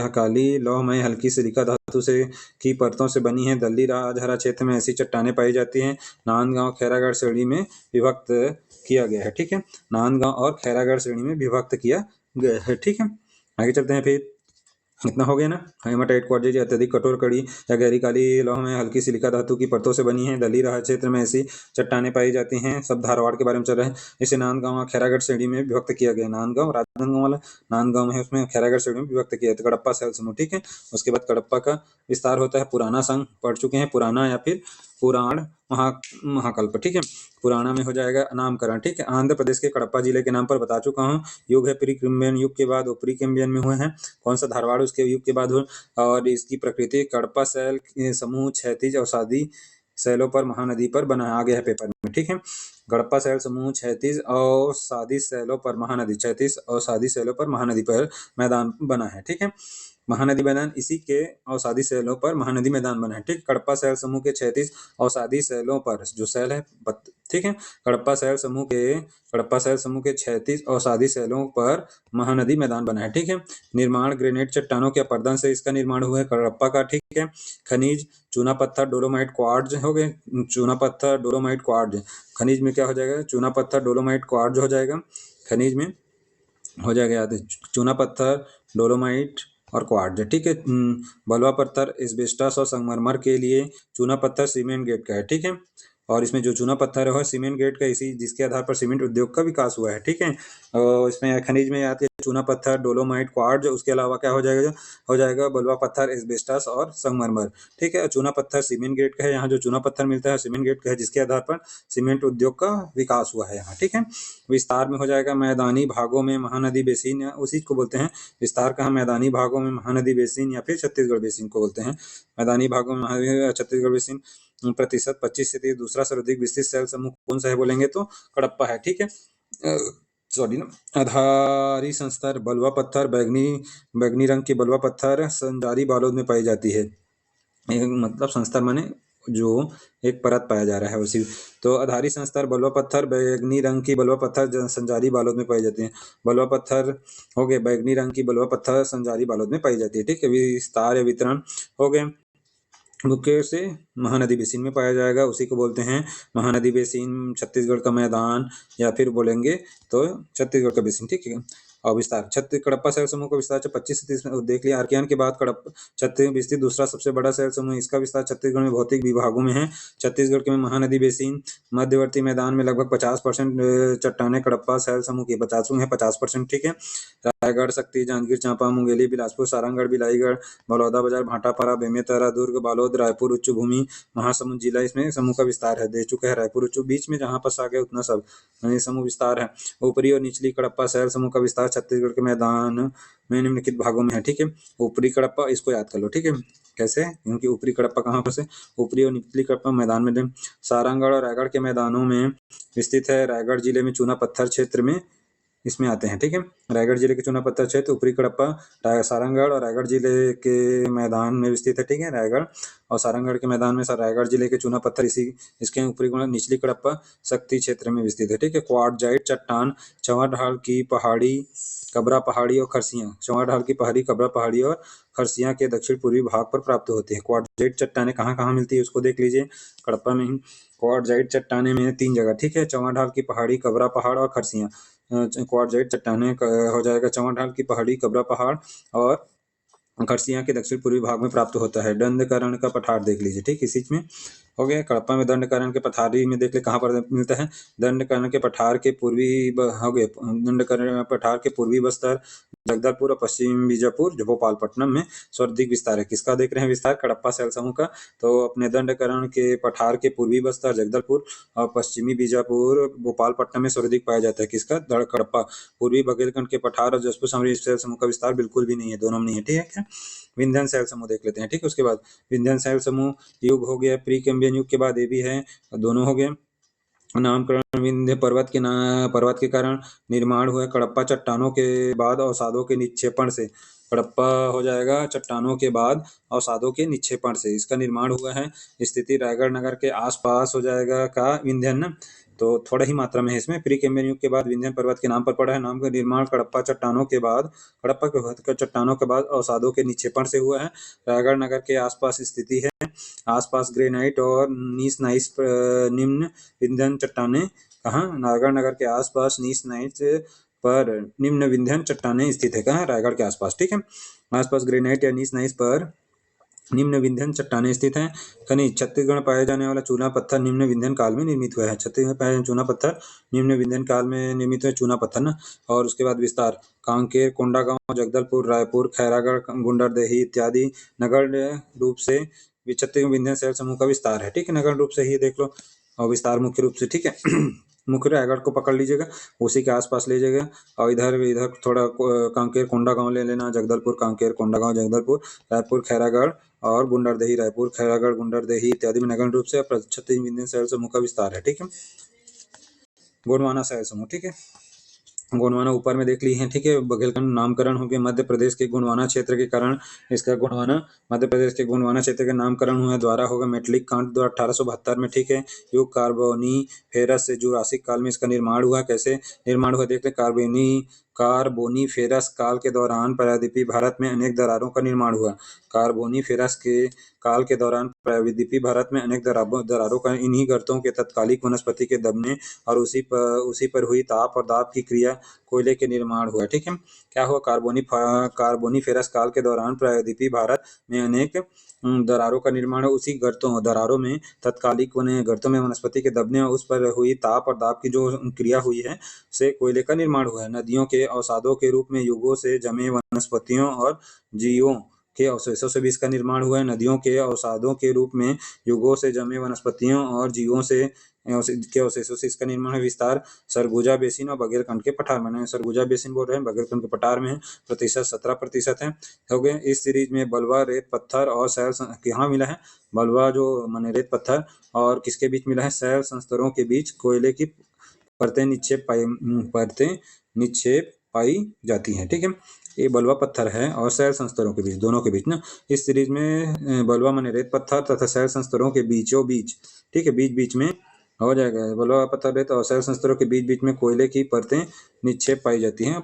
काली लोहमय हल्की सिलिका धातु से की परतों से बनी है। दल्ली राजहरा क्षेत्र में ऐसी चट्टानें पाई जाती हैं। नांदगांव खैरागढ़ श्रेणी में विभक्त किया गया है। ठीक है, नांदगांव और खैरागढ़ श्रेणी में विभक्त किया गया है। ठीक है, आगे चलते हैं फिर। इतना हो गया ना। हेमाटाइट क्वार्ट्ज अत्यधिक कठोर कड़ी या गहरी काली लौह में हल्की सिलिका धातु की परतों से बनी है। दलदली राह क्षेत्र में ऐसी चट्टानें पाई जाती हैं। सब धारवाड़ के बारे में चल रहा है। इसे नांदगांव और खैरागढ़ श्रेणी में विभक्त किया गया। नांदगांव राजनांदगांव वाला नांदगांव है, उसमें खैरागढ़ श्रेणी में विभक्त किया है। तो कडप्पा शैल समूह, ठीक है। उसके बाद कडप्पा का विस्तार होता है। पुराना संघ पढ़ चुके हैं, पुराना या फिर पुराण महाकल्प, ठीक है। पुराना में हो जाएगा नामकरण, ठीक है। आंध्र प्रदेश के कडप्पा जिले के नाम पर बता चुका हूँ। युग है प्री कैम्ब्रियन युग के बाद ऊपरी कैम्ब्रियन में हुए हैं। कौन सा धारवाड़ उसके युग के बाद हुआ। और इसकी प्रकृति कडप्पा शैल समूह क्षैतिज अवसादी शैलों पर महानदी पर बना आ गया है पेपर में, ठीक है। कडप्पा शैल समूह क्षैतिज अवसादी शैलों पर महानदी, क्षैतिज अवसादी शैलों पर महानदी पर मैदान बना है, ठीक है। महानदी मैदान इसी के अवसादी शैलों पर महानदी मैदान बना है, ठीक। कडप्पा शैल समूह के क्षैतिज अवसादी शैलों पर जो शैल है, ठीक है। कडप्पा शैल समूह के क्षैतिज अवसादी शैलों पर महानदी मैदान बना है, ठीक है। निर्माण ग्रेनाइट चट्टानों के अपर्दन से इसका निर्माण हुआ है कडप्पा का, ठीक है। खनिज चूना पत्थर डोलोमाइट क्वार्ट्ज हो गए। चूना पत्थर डोलोमाइट क्वार्ट्ज, खनिज में क्या हो जाएगा, चूना पत्थर डोलोमाइट क्वार्ट्ज हो जाएगा। खनिज में हो जाएगा याद, चूना पत्थर डोलोमाइट और क्वार्ट्ज, ठीक है। बलुआ पत्थर एस्बेस्टस और संगमरमर के लिए चूना पत्थर सीमेंट गेट का है, ठीक है। और इसमें जो चूना पत्थर है सीमेंट गेट का, इसी जिसके आधार पर सीमेंट उद्योग का विकास हुआ है, ठीक है। और इसमें खनिज में आते हैं चूना पत्थर डोलोमाइट क्वार्ट्ज, उसके अलावा क्या हो जाएगा बलुआ पत्थर एस्बेस्टस और संगमरमर, ठीक है। चूना पत्थर सीमेंट गेट का है। यहाँ जो चूना पत्थर मिलता है सीमेंट गेट का है, जिसके आधार पर सीमेंट उद्योग का विकास हुआ है यहाँ, ठीक है। विस्तार में हो जाएगा मैदानी भागों में महानदी बेसिन, उसी को बोलते हैं विस्तार का। मैदानी भागों में महानदी बेसिन या फिर छत्तीसगढ़ बेसिन को बोलते हैं। मैदानी भागों में छत्तीसगढ़ बेसिन प्रतिशत 25 से 30। दूसरा सर्वाधिक विस्तृत शैल समूह कौन सा है बोलेंगे तो कडप्पा है, ठीक है। सॉरी ना। आधारी संस्तर बलुआ पत्थर बैगनी रंग की बलुआ पत्थर संजारी बालोद में पाई जाती है। मतलब संस्तर माने जो एक परत पाया जा रहा है उसी। तो आधारी संस्तर बलुआ पत्थर बैगनी रंग की बलुआ पत्थर संजारी बालोद में पाई जाती है। बलुआ पत्थर हो गए बैगनी रंग की बलुआ पत्थर संजारी बालोद में पाई जाती है, ठीक है। विस्तार या वितरण हो गए मुख्य से महानदी बेसिन में पाया जाएगा, उसी को बोलते हैं महानदी बेसिन। छत्तीसगढ़ का मैदान या फिर बोलेंगे तो छत्तीसगढ़ का बेसिन, ठीक है। और विस्तार कडप्पा शैल समूह का विस्तार 25 से 30 देख लिया। आर्कियन के बाद छत्तीसगढ़ विस्तृत दूसरा सबसे बड़ा शैल समूह। इसका विस्तार छत्तीसगढ़ में भौतिक विभागों में है। छत्तीसगढ़ के महानदी बेसिन मध्यवर्ती मैदान में लगभग 50% चट्टाने कडप्पा शैल समूह की 50%, ठीक है। रायगढ़ शक्ति जांजगीर चांपा मुंगेली बिलासपुर सारंगढ़ बिलाईगढ़ बलौदाबाजार भाटापारा बेमेतरा दुर्ग बालोद रायपुर उच्च भूमि महासमुंद जिला इसमें समूह का विस्तार है। दे चुका है रायपुर उच्च बीच में जहां पास आ गया उतना सब समूह विस्तार है। ऊपरी और निचली कडप्पा शैल समूह का विस्तार छत्तीसगढ़ के मैदान में निम्नलिखित भागों में है, ठीक है। ऊपरी कडप्पा इसको याद कर लो, ठीक है। कैसे, क्योंकि ऊपरी कडप्पा कहाँ पर से, ऊपरी और निचली कडप्पा मैदान में सारंगढ़ और रायगढ़ के मैदानों में स्थित है। रायगढ़ जिले में चूना पत्थर क्षेत्र में इसमें आते हैं, ठीक है। रायगढ़ जिले के चूना पत्थर क्षेत्र ऊपरी कडप्पा सारंगढ़ और रायगढ़ जिले के मैदान में स्थित है, ठीक है। रायगढ़ और सारंगढ़ के मैदान में रायगढ़ जिले के चूना पत्थर इसके ऊपरी निचली कडप्पा शक्ति क्षेत्र में विस्तृत है, ठीक है। क्वार्टजाइट चट्टान चौवा ढाल की पहाड़ी कबरा पहाड़ी और खरसियां, चौवा ढाल की पहाड़ी कबरा पहाड़ी और खरसियां के दक्षिण पूर्वी भाग पर प्राप्त होते हैं। क्वार्टजाइट चट्टाने कहाँ कहाँ मिलती है उसको देख लीजिए। कडप्पा में ही क्वार्टजाइट चट्टाने में 3 जगह, ठीक है। चौवा ढाल की पहाड़ी कबरा पहाड़ और खरसियां। क्वार्टजाइट चट्टाने हो जाएगा चौवा ढाल की पहाड़ी कबरा पहाड़ और खरसियां के दक्षिण पूर्वी भाग में प्राप्त होता है। दंडकरण का पठार देख लीजिए, ठीक। इसी में हो गया। कडप्पा में दंडकरण के पठारी में देख ले कहाँ पर मिलता है। दंडकरण के पठार के पूर्वी हो गए दंडकरण पठार के पूर्वी बस्तर जगदलपुर और पश्चिम बीजापुर जो भोपालपट्टनम में सर्वाधिक विस्तार है। किसका देख रहे हैं विस्तार, कडप्पा शैल समूह का। तो अपने दंडकरण के पठार के पूर्वी बस्तर जगदलपुर और पश्चिमी बीजापुर भोपालपट्टनम में सर्वाधिक पाया जाता है। किसका, कडप्पा। पूर्वी बघेलखंड के पठार और जसपुर समरी शैल समूह का विस्तार बिल्कुल भी नहीं है, दोनों में नहीं है, ठीक है। विंध्यन शैल समूह देख लेते हैं, ठीक है। उसके बाद विंध्यन शैल समूह युग हो गया, प्री कैम्ब्रियन युग के बाद ये भी है, दोनों हो गए। नामकरण विंध्य पर्वत के कारण निर्माण हुआ। कडप्पा चट्टानों के बाद अवसादों के निक्षेपण से, कडप्पा हो जाएगा चट्टानों के बाद अवसादों के निक्षेपण से इसका निर्माण हुआ है। स्थिति रायगढ़ नगर के आसपास हो जाएगा का विंध्यन, तो थोड़ा ही मात्रा में है इसमें। प्री कैम्ब्रियन युग के बाद विंध्यन पर्वत के नाम पर पड़ा है। नाम का निर्माण कडप्पा चट्टानों के बाद चट्टानों के बाद अवसादों के निक्षेपण से हुआ है। रायगढ़ नगर के आसपास स्थिति है। आसपास ग्रेनाइट और नीस निम्न विंध्यन चट्टाने कहाँ, नागढ़ नगर के आसपास नीस नाइट पर निम्न विंध्यन चट्टानें स्थित है। कहाँ? रायगढ़ के आसपास। ठीक है, आसपास ग्रेनाइट या नीस नाइस पर निम्न विंध्यन चट्टानें स्थित हैं। खनिज छत्तीसगढ़ पाए जाने वाला चूना पत्थर निम्न विंध्यन काल में निर्मित हुआ है। छत्तीसगढ़ पाए जाने चूना पत्थर निम्न विंध्यन काल में निर्मित हुआ चूना पत्थर ना। और उसके बाद विस्तार कांकेर, कोंडागांव, जगदलपुर, रायपुर, खैरागढ़, गुंडरदेही इत्यादि नगर रूप से छत्तीसगढ़ विंध्यन शैल समूह का विस्तार है। ठीक है, नगर रूप से ही देख लो और विस्तार मुख्य रूप से। ठीक है मुख्य रायगढ़ को पकड़ लीजिएगा, उसी के आसपास ले जाइएगा और इधर इधर थोड़ा कांकेर कोंडागांव ले लेना, जगदलपुर, कांकेर, कोंडागांव, जगदलपुर, रायपुर, खैरागढ़ और गुंडरदेही, रायपुर, खैरागढ़, गुंडरदेही इत्यादि में नगर रूप से छत्तीसगढ़ विंध्यन शैल समूह का विस्तार है। ठीक है, गोंडवाना शैल समूह। ठीक है, गोंडवाना ऊपर में देख ली है। ठीक है, बुंदेलखंड नामकरण हो गया मध्य प्रदेश के गोंडवाना क्षेत्र के कारण इसका गोंडवाना मध्य प्रदेश के गोंडवाना क्षेत्र का नामकरण हुआ द्वारा होगा मैट्रिक कांड द्वारा 1872 में। ठीक है, युग कार्बोनीफेरस से जुरासिक काल में इसका निर्माण हुआ। कैसे निर्माण हुआ देखते हैं। कार्बोनीफेरस काल के दौरान प्रायद्वीपीय भारत में अनेक दरारों का निर्माण हुआ। कार्बोनीफेरस के काल के दौरान प्रायद्वीपीय भारत में अनेक दरारों का इन्हीं गर्तों के तत्कालिक वनस्पति के दबने और उसी पर हुई ताप और दाब की क्रिया कोयले के निर्माण हुआ। ठीक है, क्या हुआ? कार्बोनीफेरस काल के दौरान प्रायद्वीपीय भारत में अनेक दरारों का निर्माण है। उसी दरारों में तत्कालिक गर्तों में वनस्पति के दबने और उस पर हुई ताप और दाब की जो क्रिया हुई है से कोयले का निर्माण हुआ है। नदियों के अवसादों के रूप में युगों से जमे वनस्पतियों और जीवों के अवशेषों से भी इसका निर्माण हुआ है। नदियों के अवसादों के रूप में युगों से जमे वनस्पतियों और जीवों के अवशेषों से इसका निर्माण है। विस्तार सरगुजा बेसिन और बघेलखंड के पठार में। सरगुजा बेसिन बोल रहे हैं, बघेलखंड के पठार में प्रतिशत 17% है। हो गए। इस सीरीज में बलुआ, रेत पत्थर और शैल यहाँ मिला है। बलुआ जो माने रेत पत्थर और किसके बीच मिला है? शैल संस्तरों के बीच कोयले की परतें निक्षेप पाई जाती हैं। ठीक है, ये बलुआ पत्थर है और शैल संस्तरों के बीच, दोनों के बीच ना। इस सीरीज में बलुआ माने रेत पत्थर तथा शैल संस्तरों के बीचों बीच, ठीक है, बीच बीच में हो जाएगा। बलुआ पत्थर रेत और शैल संस्तरों के बीच बीच में कोयले की परतें निक्षेप पाई जाती हैं।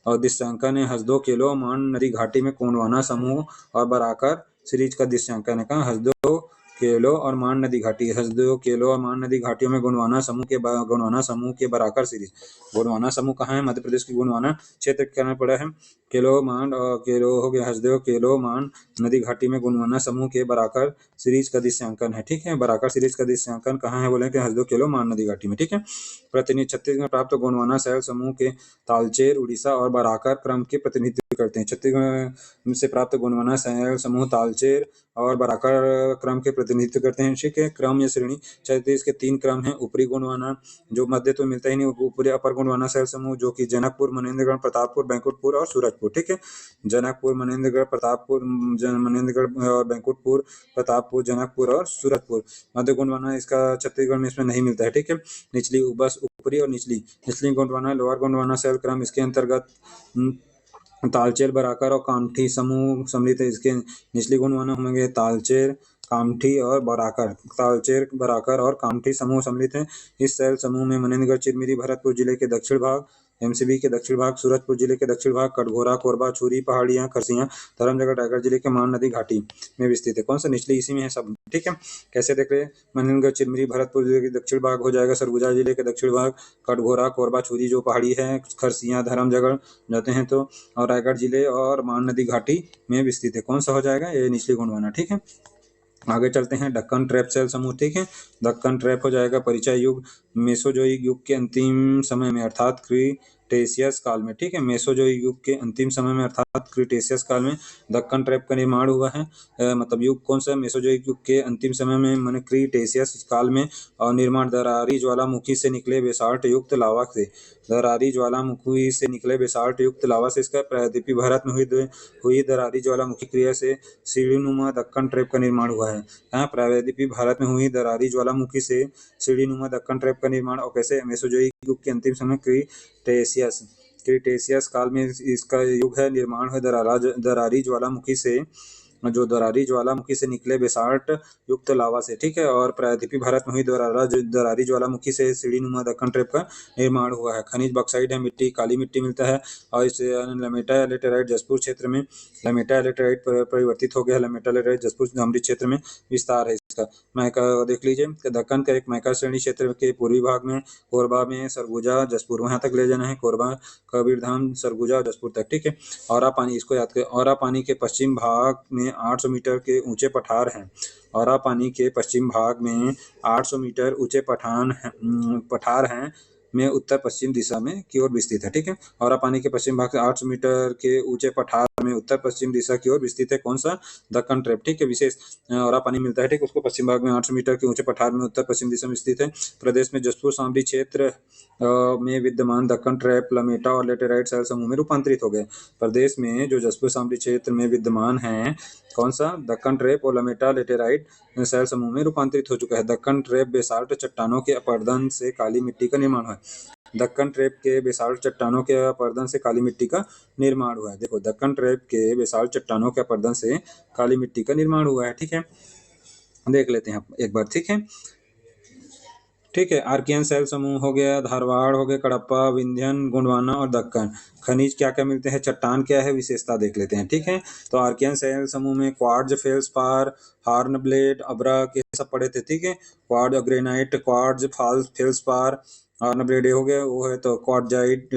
और दृश्यांकन है हसदो, केलो, मान नदी घाटी में गोंडवाना समूह और बराकर सीरीज का दृश्यांकन है। कहाँ? हसदो, केलो और मान नदी घाटी। हसदेव, केलो और मान नदी घाटियों में गोंडवाना समूह के बराकर सीरीज। गोंडवाना समूह कहाँ है? मध्य प्रदेश के गोंडवाना क्षेत्र के पड़ा है। केलो मान और केलो हो गया, हसदेव, केलो, मान नदी घाटी में गोंडवाना समूह के बराकर सीरीज का दृश्यांकन है। ठीक है, बराकर सीरीज का दृश्यांकन कहाँ है? बोले कि हसदेव, केलो, मान नदी घाटी में। ठीक है, प्रतिनिधि छत्तीसगढ़ में प्राप्त गोंडवाना शैल समूह के तालचेर, उड़ीसा और बराकर क्रम के प्रतिनिधित्व करते हैं। छत्तीसगढ़ से प्राप्त गोंडवाना शैल समूह तालचेर और बराकर क्रम के प्रतिनिधित्व करते हैं। ठीक है, क्रम या श्रेणी छत्तीस के 3 क्रम हैं। ऊपरी गोंडवाना जो मध्य तो मिलता ही नहीं, ऊपरी अपर गोंडवाना शैल समूह जो कि जनकपुर, मनेन्द्रगढ़, प्रतापपुर, बैंकुठपुर और सूरजपुर। ठीक है, जनकपुर, मनेन्द्रगढ़, मनेन्द्रगढ़ और बैंकुठपुर, प्रतापपुर, जनकपुर और सूरजपुर। मध्य गोंडवाना इसका छत्तीसगढ़ में इसमें नहीं मिलता है। ठीक है, निचली बस ऊपरी और निचली गोंडवाना, लोअर गोंडवाना शैल क्रम इसके अंतर्गत तालचेर, बराकर और कामठी समूह सम्मिलित है। इसके निचली गोंडवाना होंगे तालचेर, कामठी और बराकर। तालचेर, बराकर और कामठी समूह सम्मिलित हैं। इस शैल समूह में मनेन्द्रगढ़, चिरमिरी, भरतपुर जिले के दक्षिण भाग, एमसीबी के दक्षिण भाग, सूरजपुर जिले के दक्षिण भाग, कटघोरा, कोरबा, छुरी पहाड़ियां, खरसियां, धर्मजयगढ़, रायगढ़ जिले के मान नदी घाटी में विस्तृत है। कौन सा? निचली, इसी में है सब। ठीक है, कैसे देख रहे हैं? मनेन्द्रगढ़, चिरमिरी, भरतपुर जिले के दक्षिण भाग हो जाएगा, सरगुजा जिले के दक्षिण भाग, कटघोरा, कोरबा, छुरी जो पहाड़ी है, खरसियां, धर्मजयगढ़ जाते हैं तो, और रायगढ़ जिले और मान नदी घाटी में विस्तृत है। कौन सा हो जाएगा? ये निचली गोंडवाना। ठीक है, आगे चलते हैं। दक्कन ट्रैप शैल समूह। ठीक है, दक्कन ट्रैप हो जाएगा परिचय युग मेसोजोइक युग के अंतिम समय में अर्थात क्रीटेशियस काल में। ठीक है, मेसोजोइक युग के अंतिम समय में अर्थात क्रीटेशियस काल में दक्कन ट्रैप का निर्माण हुआ है। मतलब युग कौन सा? मेसोजोइक युग के अंतिम समय में माने क्रीटेशियस काल में। और निर्माण दरारी ज्वालामुखी से निकले बेसाल्ट युक्त लावा से। दरारी ज्वालामुखी से निकले बेसाल्ट युक्त लावा से इसका प्रायद्वीपीय भारत में हुई दरारी ज्वालामुखी क्रिया से सीढ़ीनुमा दक्कन ट्रैप का निर्माण हुआ है। यहाँ प्रायद्वीपीय भारत में हुई दरारी ज्वालामुखी से सीढ़ीनुमा दक्कन ट्रैप का निर्माण। और कैसे? मेसोजोइक युग के अंतिम समय क्रीटेशियस काल में इसका युग है। निर्माण है दरारी ज्वालामुखी से जो दरारी ज्वालामुखी से निकले बेसाल्ट युक्त लावा से, ठीक है। और प्रायद्वीपीय भारत में हुई दरारी ज्वालामुखी से सीढ़ीनुमा दक्कन ट्रैप का निर्माण हुआ है। खनिज बॉक्साइट है, मिट्टी काली मिट्टी मिलता है और इस लमेटा लेटेराइट जसपुर क्षेत्र में लमेटा लेटेराइट परिवर्तित हो गया। लमेटा लेटेराइट जसपुर जामरी क्षेत्र में विस्तार है इसका। मैका देख लीजिए कि दक्कन का एक मैका श्रेणी क्षेत्र के पूर्वी भाग में कोरबा में सरगुजा जसपुर वहां तक ले जाना है, कोरबा कबीरधाम सरगुजा और जसपुर तक, ठीक है। औरा पानी, इसको याद करें, औरा पानी के पश्चिम भाग में 800 मीटर के ऊंचे पठार हैं। औरा पानी के पश्चिम भाग में 800 मीटर ऊंचे पठार हैं में उत्तर पश्चिम दिशा में की ओर विस्तृत है, ठीक है। औरा पानी के पश्चिम भाग से 800 मीटर के ऊंचे पठार में उत्तर पश्चिम दिशा की ओर विस्तृत है। कौन सा? दक्कन ट्रैप, ठीक है। विशेष औरा पानी मिलता है, ठीक, उसको पश्चिम भाग में 800 मीटर के ऊंचे पठार में उत्तर पश्चिम दिशा में स्थित है। प्रदेश में जसपुर सामरी क्षेत्र में विद्यमान दक्कन ट्रैप लमेटा और लेटेराइट शैल समूह में रूपांतरित हो गए। प्रदेश में जो जसपुर सामरी क्षेत्र में विद्यमान है, कौन सा? दक्कन ट्रैप और लमेटा लेटेराइट शैल समूह में रूपांतरित हो चुका है। दक्कन ट्रैप बेसाल्ट चट्टानों के अपरदन से काली मिट्टी का निर्माण हुआ है। दक्कन ट्रैप के बेसाल्ट चट्टानों के अपरदन से काली मिट्टी का निर्माण हुआ है। देखो, दक्कन ट्रैप के बेसाल्ट चट्टानों के अपरदन से काली मिट्टी का निर्माण हुआ है, ठीक है। देख लेते हैं एक बार, ठीक है। ठीक है, आर्कियन शैल समूह हो गया, धारवाड़ हो गया, कडप्पा, विंध्यन, गोंडवाना और दक्कन। खनिज क्या क्या मिलते हैं, चट्टान क्या है, विशेषता देख लेते हैं, ठीक है। तो आर्कियन शैल समूह में क्वार्ट्ज, फेल्सपार, हार्न ब्लेड, अब्राक, ये सब पढ़े थे, ठीक है। Quartz granite, quartz, feldspar, hornblende हो गया, वो है तो क्वार्ट्जाइट,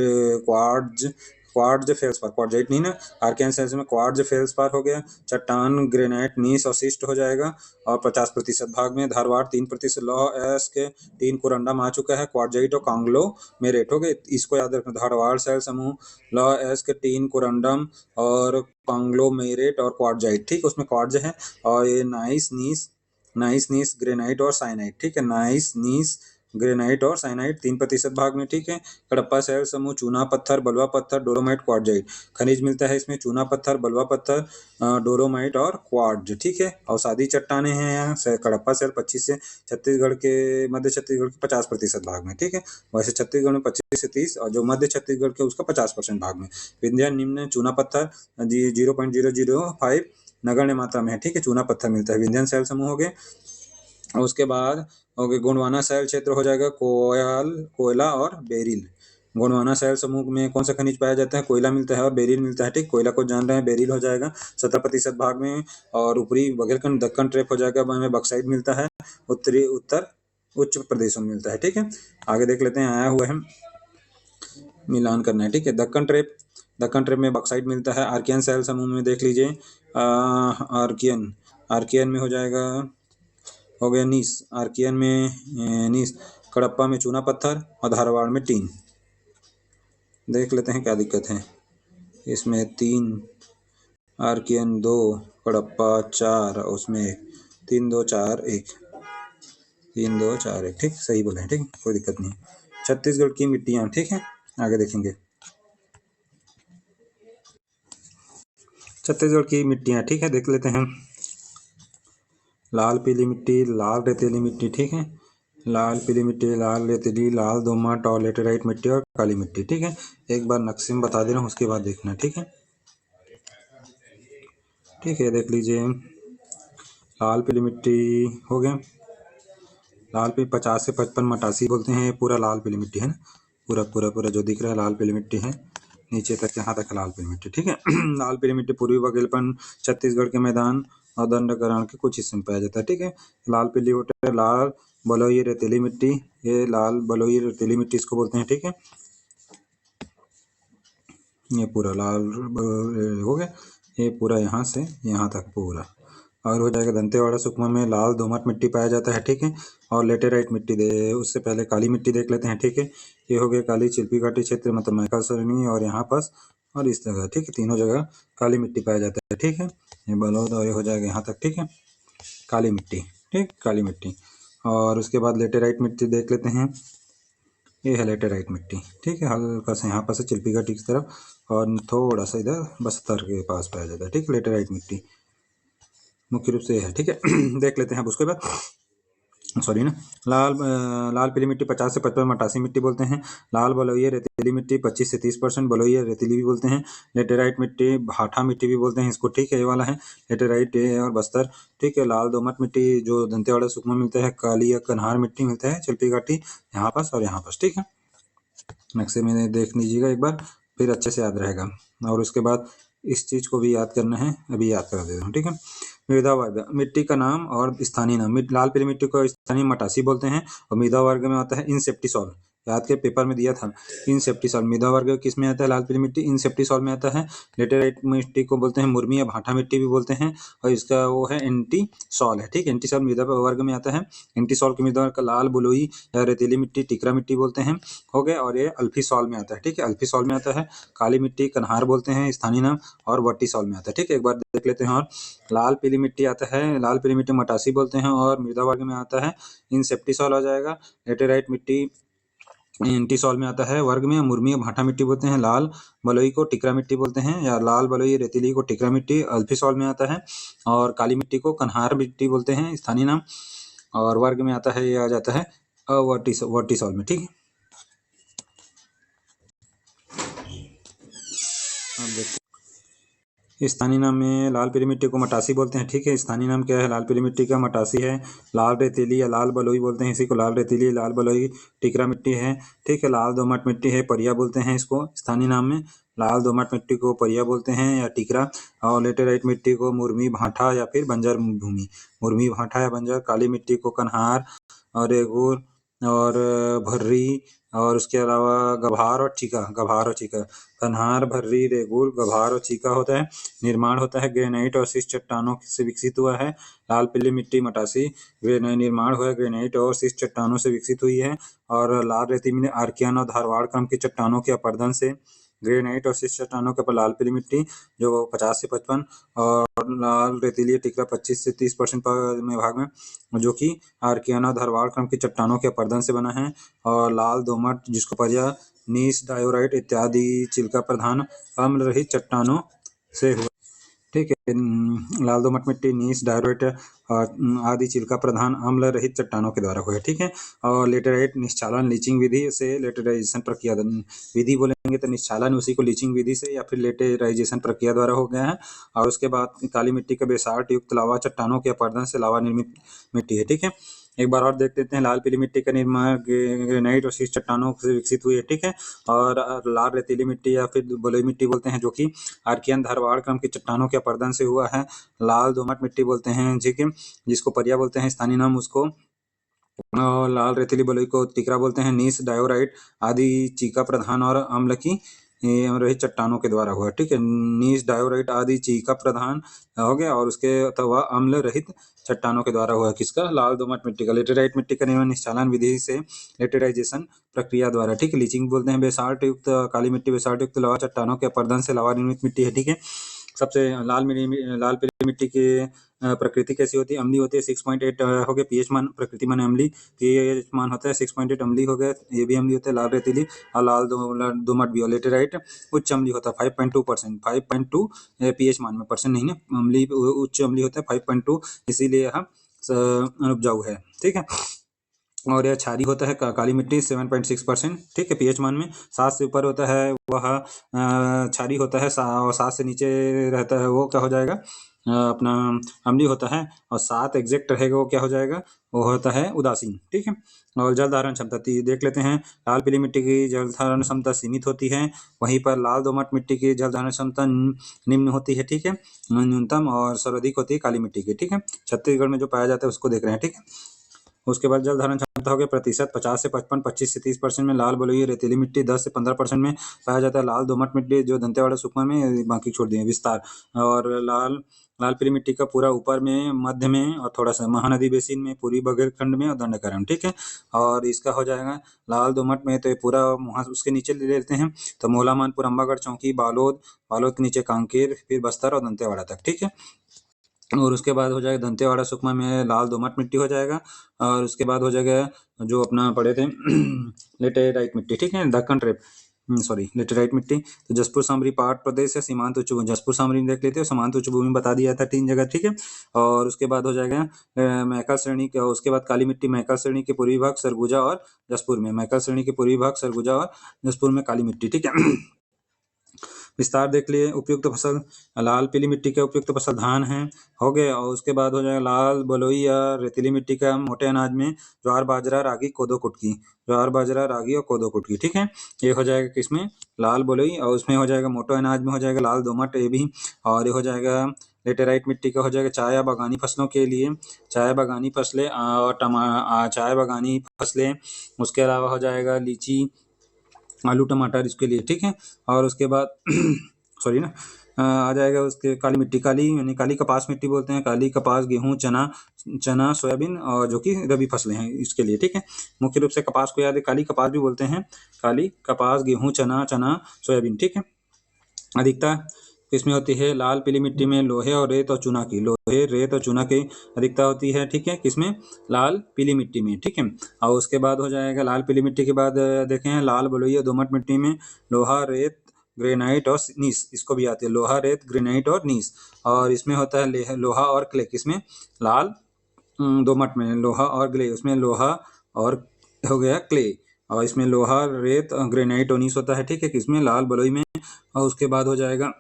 क्वार्ट्ज फेल्सपार, क्वार्ट्जाइट नहीं ना। आर्कियन शैल में क्वार्ट्ज फेल्सपार हो गया। चट्टान ग्रेनाइट, नीस और शिस्ट हो जाएगा और 50% भाग में। धारवाड़ 3%, लौह एस्क 3 कोरंडम आ चुका है। क्वार्ट्जाइट और कांगलो मेरेट हो गए, इसको याद रखना। धारवाड़ शैल समूह, लौह एस्क 3 कोरंडम और कांगलो मेरेट और क्वार्ट्जाइट, ठीक, उसमें क्वार्ट्ज है। और ये नाइस नीस ग्रेनाइट और साइनाइट, ठीक है। नाइस नीस ग्रेनाइट और साइनाइट 3% भाग में, ठीक है। कडप्पा शैल समूह, चूना पत्थर, बलुआ पत्थर, डोरोमाइट, क्वार्ट्जाइट। खनिज मिलता है इसमें चूना पत्थर, बलुआ पत्थर, डोरोमाइट और क्वार्ट्ज, ठीक है। अवसादी चट्टाने हैं यहाँ। कडप्पा शैल 25 से छत्तीसगढ़ के मध्य छत्तीसगढ़ के 50% भाग में, ठीक है। वैसे छत्तीसगढ़ में 25 से 30 और जो मध्य छत्तीसगढ़ के उसका 50% भाग में। विंध्य निम्न चूना पत्थर 0.005 नगण्य मात्रा में है, ठीक है। चूना पत्थर मिलता है। विंध्यन शैल समूह हो गए। और उसके बाद गोंडवाना शैल क्षेत्र हो जाएगा, कोयला और बेरिल। गोंडवाना शैल समूह में कौन सा खनिज पाया जाता है? कोयला मिलता है और बेरिल मिलता है, ठीक। कोयला को जान रहे हैं, बेरिल हो जाएगा 17% भाग में। और ऊपरी बघेलखंड दक्कन ट्रैप हो जाएगा, में बॉक्साइट मिलता है, उत्तर उच्च प्रदेशों में मिलता है, ठीक है। आगे देख लेते हैं, आया हुआ है, मिलान करना है, ठीक है। दक्कन ट्रैप में बॉक्साइट मिलता है। आर्कियन शैल समूह में देख लीजिए, आर्कियन में हो जाएगा, हो गया नीस। आर्कियन में नीस, कडप्पा में चूना पत्थर और धारवाड़ में टीन। देख लेते हैं क्या दिक्कत है इसमें। 3 आर्कियन, 2 कडप्पा, 4 उसमें 3 2 4 1, 3 2 4 1, ठीक, सही बोले हैं, ठीक, कोई दिक्कत नहीं। छत्तीसगढ़ की मिट्टियाँ, ठीक है, आगे देखेंगे। छत्तीसगढ़ की मिट्टियाँ, ठीक है, देख लेते हैं। लाल पीली मिट्टी, लाल रेतीली मिट्टी, ठीक है। लाल पीली मिट्टी, लाल रेतीली, लाल दोमट और लेटेराइट मिट्टी और काली मिट्टी, ठीक है। एक बार नक्शे में बता दे रहा हूँ, उसके बाद देखना, ठीक है। ठीक है, देख लीजिए, लाल पीली मिट्टी हो गया। लाल पीली 50 से 55 मटासी बोलते हैं, पूरा लाल पीली मिट्टी है ना, पूरा पूरा पूरा जो दिख रहा है लाल पीली मिट्टी है, नीचे तक यहाँ तक लाल पीली मिट्टी, ठीक है। लाल पीली मिट्टी पूर्वी बघेलखंड छत्तीसगढ़ के मैदान और दंडकरण के कुछ हिस्से में पाया जाता है, ठीक है। लाल पीली होता है लाल बलुई रेतीली मिट्टी, ये लाल बलुई रेतीली मिट्टी इसको बोलते हैं, ठीक है। ये पूरा लाल हो गया, ये पूरा यहाँ से यहाँ तक पूरा। और हो जाएगा दंतेवाड़ा सुकमा में लाल दोमट मिट्टी पाया जाता है, ठीक है। और लेटेराइट मिट्टी उससे पहले काली मिट्टी देख लेते हैं, ठीक है। ये हो गया काली चिल्पी घाटी क्षेत्र, मतलब मैका सरणी और यहाँ पास और इस जगह, ठीक है, तीनों जगह काली मिट्टी पाया जाता है, ठीक है। ये बलौद और ये हो जाएगा यहाँ तक, ठीक है, काली मिट्टी, ठीक, काली मिट्टी। और उसके बाद लेटेराइट मिट्टी देख लेते हैं, ये है लेटेराइट मिट्टी, ठीक है। हल्का सा यहाँ पास चिल्पी घाटी की तरफ और थोड़ा सा इधर बस्तर के पास पाया जाता है, ठीक है, लेटेराइट मिट्टी मुख्य रूप से है, ठीक है। देख लेते हैं अब उसके बाद सॉरी ना, लाल पीली मिट्टी 50 से 55 मटासी मिट्टी बोलते हैं। लाल बलुई रेतीली मिट्टी 25 से 30% बलुई रेतीली भी बोलते हैं। लेटेराइट मिट्टी भाठा मिट्टी भी बोलते हैं इसको, ठीक है, ये वाला है लेटेराइट और बस्तर, ठीक है। लाल दोमट मिट्टी जो दंतेवाड़ा सुकमा मिलता है। काली या कन्हार मिट्टी मिलता है चिल्पी घाटी यहाँ पास और यहाँ पास, ठीक है। नक्शे में देख लीजिएगा एक बार, फिर अच्छे से याद रहेगा। और उसके बाद इस चीज को भी याद करना है, अभी याद करा देता हूँ, ठीक है। मृदा वर्ग, मिट्टी का नाम और स्थानीय नाम। लाल पीली मिट्टी को स्थानीय मटासी बोलते हैं और मृदा वर्ग में आता है इनसेप्टिसॉल। याद के पेपर में दिया था इनसेप्टिसॉल। मृदा वर्ग किस में आता है लाल पीली मिट्टी? इनसेप्टिसॉल में आता है। लेटेराइट मिट्टी को बोलते हैं मुर्मी या भाठा मिट्टी भी बोलते हैं और इसका वो है एंटीसॉल है, ठीक है। एंटीसॉल मृदा वर्ग में आता है। एंटीसॉल की मृदा वर्ग का लाल बलुई या रेतीली मिट्टी टिकरा मिट्टी बोलते हैं, हो गए। और ये अल्फीसॉल में आता है, ठीक है, अल्फीसॉल में आता है। काली मिट्टी कन्हार बोलते हैं स्थानीय नाम और वर्टीसॉल में आता है, ठीक है। एक बार देख लेते हैं। और लाल पीली मिट्टी आता है, लाल पीली मिट्टी मटासी बोलते हैं और मृदा वर्ग में आता है इनसेप्टिसॉल हो जाएगा। लेटेराइट मिट्टी एंटीसॉल में आता है वर्ग में। मुर्मी भाठा मिट्टी बोलते हैं। लाल बलुई को टिकरा मिट्टी बोलते हैं या लाल बलुई रेतीली को टिकरा मिट्टी अल्फीसॉल में आता है। और काली मिट्टी को कन्हार मिट्टी बोलते हैं स्थानीय नाम और वर्ग में आता है, ये आ जाता है वर्टीसॉल में, ठीक है। अब देखते स्थानीय नाम में लाल पीली मिट्टी को मटासी बोलते हैं, ठीक है। स्थानीय नाम क्या है लाल पीली मिट्टी का? मटासी है। लाल रेतीली या लाल बलुई बोलते हैं इसी को, लाल रेतीली लाल बलुई टिकरा मिट्टी है, ठीक है। लाल दोमट मिट्टी है, परिया बोलते हैं इसको स्थानीय नाम में। लाल दोमट मिट्टी को परिया बोलते हैं या टिकरा। और लेटेराइट मिट्टी को मुर्मी भाठा या फिर बंजर भूमि, मुर्मी भाठा या बंजर। काली मिट्टी को कन्हार और रेगुर और भर्री और उसके अलावा गभार और चीका, गभार और चीका। कन्हार, भर्री, रेगुर, गभार और चीका होता है। निर्माण होता है ग्रेनाइट और शिस्ट चट्टानों से विकसित हुआ है। लाल पीली मिट्टी मटासी निर्माण हुआ है ग्रेनाइट और शिस्ट चट्टानों से विकसित हुई है। और लाल रेतीली में आर्कियन और धारवाड़ क्रम की चट्टानों के अपरदन से ग्रेनाइट और शिस्ट चट्टानों के ऊपर लाल पीली मिट्टी जो 50 से 55 और लाल रेतीली टिकरा 25 से 30% में भाग में, जो कि आर्कियाना धारवाड़ क्रम की चट्टानों के अपरदन से बना है। और लाल दोमट जिसको परिया नीस डायोराइट इत्यादि चिल्का प्रधान अम्ल रहित चट्टानों से हुआ, ठीक है। लाल दोमट मिट्टी नीस डायोराइट आदि चिल्का प्रधान अम्ल रहित चट्टानों के द्वारा हुआ है, ठीक है। और लेटेराइट निश्चालन लीचिंग विधि से लेटेराइजेशन प्रक्रिया, विधि बोलेंगे तो निश्चालन उसी को लीचिंग विधि से या फिर लेटेराइजेशन प्रक्रिया द्वारा हो गया है। और उसके बाद काली मिट्टी का बेसाल्ट युक्त लावा चट्टानों के अपरदन से लावा निर्मित मिट्टी है, ठीक है। एक बार और देख लेते हैं। लाल पीली मिट्टी का निर्माण ग्रेनाइट और शीश चट्टानों से विकसित हुई है, ठीक है। और लाल रेतीली मिट्टी या फिर बलुई मिट्टी बोलते हैं जो कि आर्कियन धारवाड़ क्रम की चट्टानों के अपरदन से हुआ है। लाल दोमट मिट्टी बोलते हैं ठीक है, जिसको परिया बोलते हैं स्थानीय नाम उसको। और लाल रेतीली बलुई को टिकरा बोलते हैं। नीस डायोराइट आदि चीका प्रधान और अम्ल की रहित चट्टानों के द्वारा हुआ, ठीक है। नीस डायोराइट आदि चीका प्रधान हो गया और उसके अथवा अम्ल रहित चट्टानों के द्वारा हुआ किसका? लाल दोमट मिट्टी का। लेटेराइट मिट्टी का निर्माण निश्चालन विधि से लेटेराइजेशन प्रक्रिया द्वारा, ठीक है। लीचिंग बोलते हैं बेसाल्ट युक्त काली मिट्टी, बेसाल्ट युक्त लावा चट्टानों के अपरदन से लावा निर्मित मिट्टी है, ठीक है। सबसे लाल पीली मिट्टी की प्रकृति कैसी होती है? अम्लीय होती है। 6.8 हो गया पीएच मान, प्रकृति मान अम्ली, पीएच मान होता है 6.8 अम्ली हो गया, ये भी अम्ली होता है। लाल रेतीली और लाल दोमट भी। लेटेराइट उच्च अम्ली होता है 5.2%, 5.2 पीएच मान में, परसेंट नहीं ना, अम्ली उच्च अम्ली होता है 5.2, इसीलिए यह उपजाऊ है, ठीक है। और यह क्षारी होता है काली मिट्टी 7.6%, ठीक है, पीएच मान में। 7 से ऊपर होता है वह क्षारी होता है और 7 से नीचे रहता है वो क्या हो जाएगा अपना अम्ली होता है। और 7 एग्जैक्ट रहेगा वो क्या हो जाएगा? वो होता है उदासीन, ठीक है। और जल धारण क्षमता देख लेते हैं। लाल पीली मिट्टी की जल धारण क्षमता सीमित होती है, वहीं पर लाल दोमट मिट्टी की जल धारण क्षमता निम्न होती है, ठीक है, न्यूनतम। और सर्वाधिक होती है काली मिट्टी की, ठीक है। छत्तीसगढ़ में जो पाया जाता है उसको देख रहे हैं, ठीक है। उसके बाद जल धारण क्षमता हो गया प्रतिशत 50 से 55, 25 से 30% में लाल बलुई रेतीली मिट्टी 10 से 15% में पाया जाता है। लाल दोमट मिट्टी जो दंतेवाड़ा सुकमा में, बाकी छोड़ दिए विस्तार। और लाल पीली मिट्टी का पूरा ऊपर में, मध्य में और थोड़ा सा महानदी बेसिन में, पूर्वी बघेलखंड में और दंडकारण्य, ठीक है। और इसका हो जाएगा लाल दोमट में तो पूरा वहाँ उसके नीचे ले लेते हैं तो मोहला मानपुर, अम्बागढ़, चौकी, बालोद, बालोद के नीचे कांकेर, फिर बस्तर और दंतेवाड़ा तक, ठीक है। और उसके बाद हो जाएगा दंतेवाड़ा सुकमा में लाल दोमट मिट्टी हो जाएगा। और उसके बाद हो जाएगा जो अपना पढ़े थे लेटेराइट मिट्टी, ठीक है, दक्कन ट्रेप, सॉरी लेटेराइट मिट्टी। तो जसपुर सामरी पहाड़ प्रदेश है, सीमांत उच्च भूमि, जसपुर सामरी में देख लेते हो, सीमांत उच्च भूमि बता दिया था 3 जगह, ठीक है। और उसके बाद हो जाएगा मैकल श्रेणी के, उसके बाद काली मिट्टी मैकल श्रेणी के पूर्वी भाग सरगुजा और जसपुर में, मैकल श्रेणी के पूर्वी भाग सरगुजा और जसपुर में काली मिट्टी, ठीक है। विस्तार देख लिए। उपयुक्त फसल, लाल पीली मिट्टी का उपयुक्त फसल धान है, हो गए। और उसके बाद हो जाएगा लाल बलुई या रेतीली मिट्टी का मोटे अनाज में ज्वार बाजरा रागी कोदो कुटकी, ज्वार बाजरा रागी और कोदो कुटकी, ठीक है। ये हो जाएगा किसमें, लाल बलुई। और उसमें हो जाएगा मोटे अनाज में हो जाएगा लाल दोमट, ये भी। और ये हो जाएगा लेटेराइट मिट्टी का हो जाएगा चाय या बागानी फसलों के लिए, चाय बागानी फसलें और चाय बागानी फसलें। उसके अलावा हो जाएगा लीची आलू टमाटर इसके लिए, ठीक है। और उसके बाद सॉरी ना आ जाएगा उसके काली मिट्टी, काली यानी काली कपास मिट्टी बोलते हैं, काली कपास गेहूं चना सोयाबीन और जो कि रबी फसलें हैं इसके लिए, ठीक है। मुख्य रूप से कपास को याद है, काली कपास भी बोलते हैं, काली कपास गेहूं चना सोयाबीन, ठीक है। अधिकता किसमें होती है, लाल पीली मिट्टी में लोहे और रेत और चूना की, लोहे रेत और चूना की अधिकता होती है, ठीक है। किसमें, लाल पीली मिट्टी में, ठीक है। और उसके बाद हो जाएगा लाल पीली मिट्टी के बाद देखें लाल बलुई और दोमट मिट्टी में लोहा रेत ग्रेनाइट और नीस, इसको भी आती है लोहा रेत ग्रेनाइट और नीस। और इसमें होता है लोहा और क्ले, किसमें, लाल दोमट में लोहा और ग्ले, उसमें लोहा और हो गया क्ले। और इसमें लोहा रेत ग्रेनाइट और नीस होता है, ठीक है। किसमें, लाल बलुई में। और उसके बाद हो जाएगा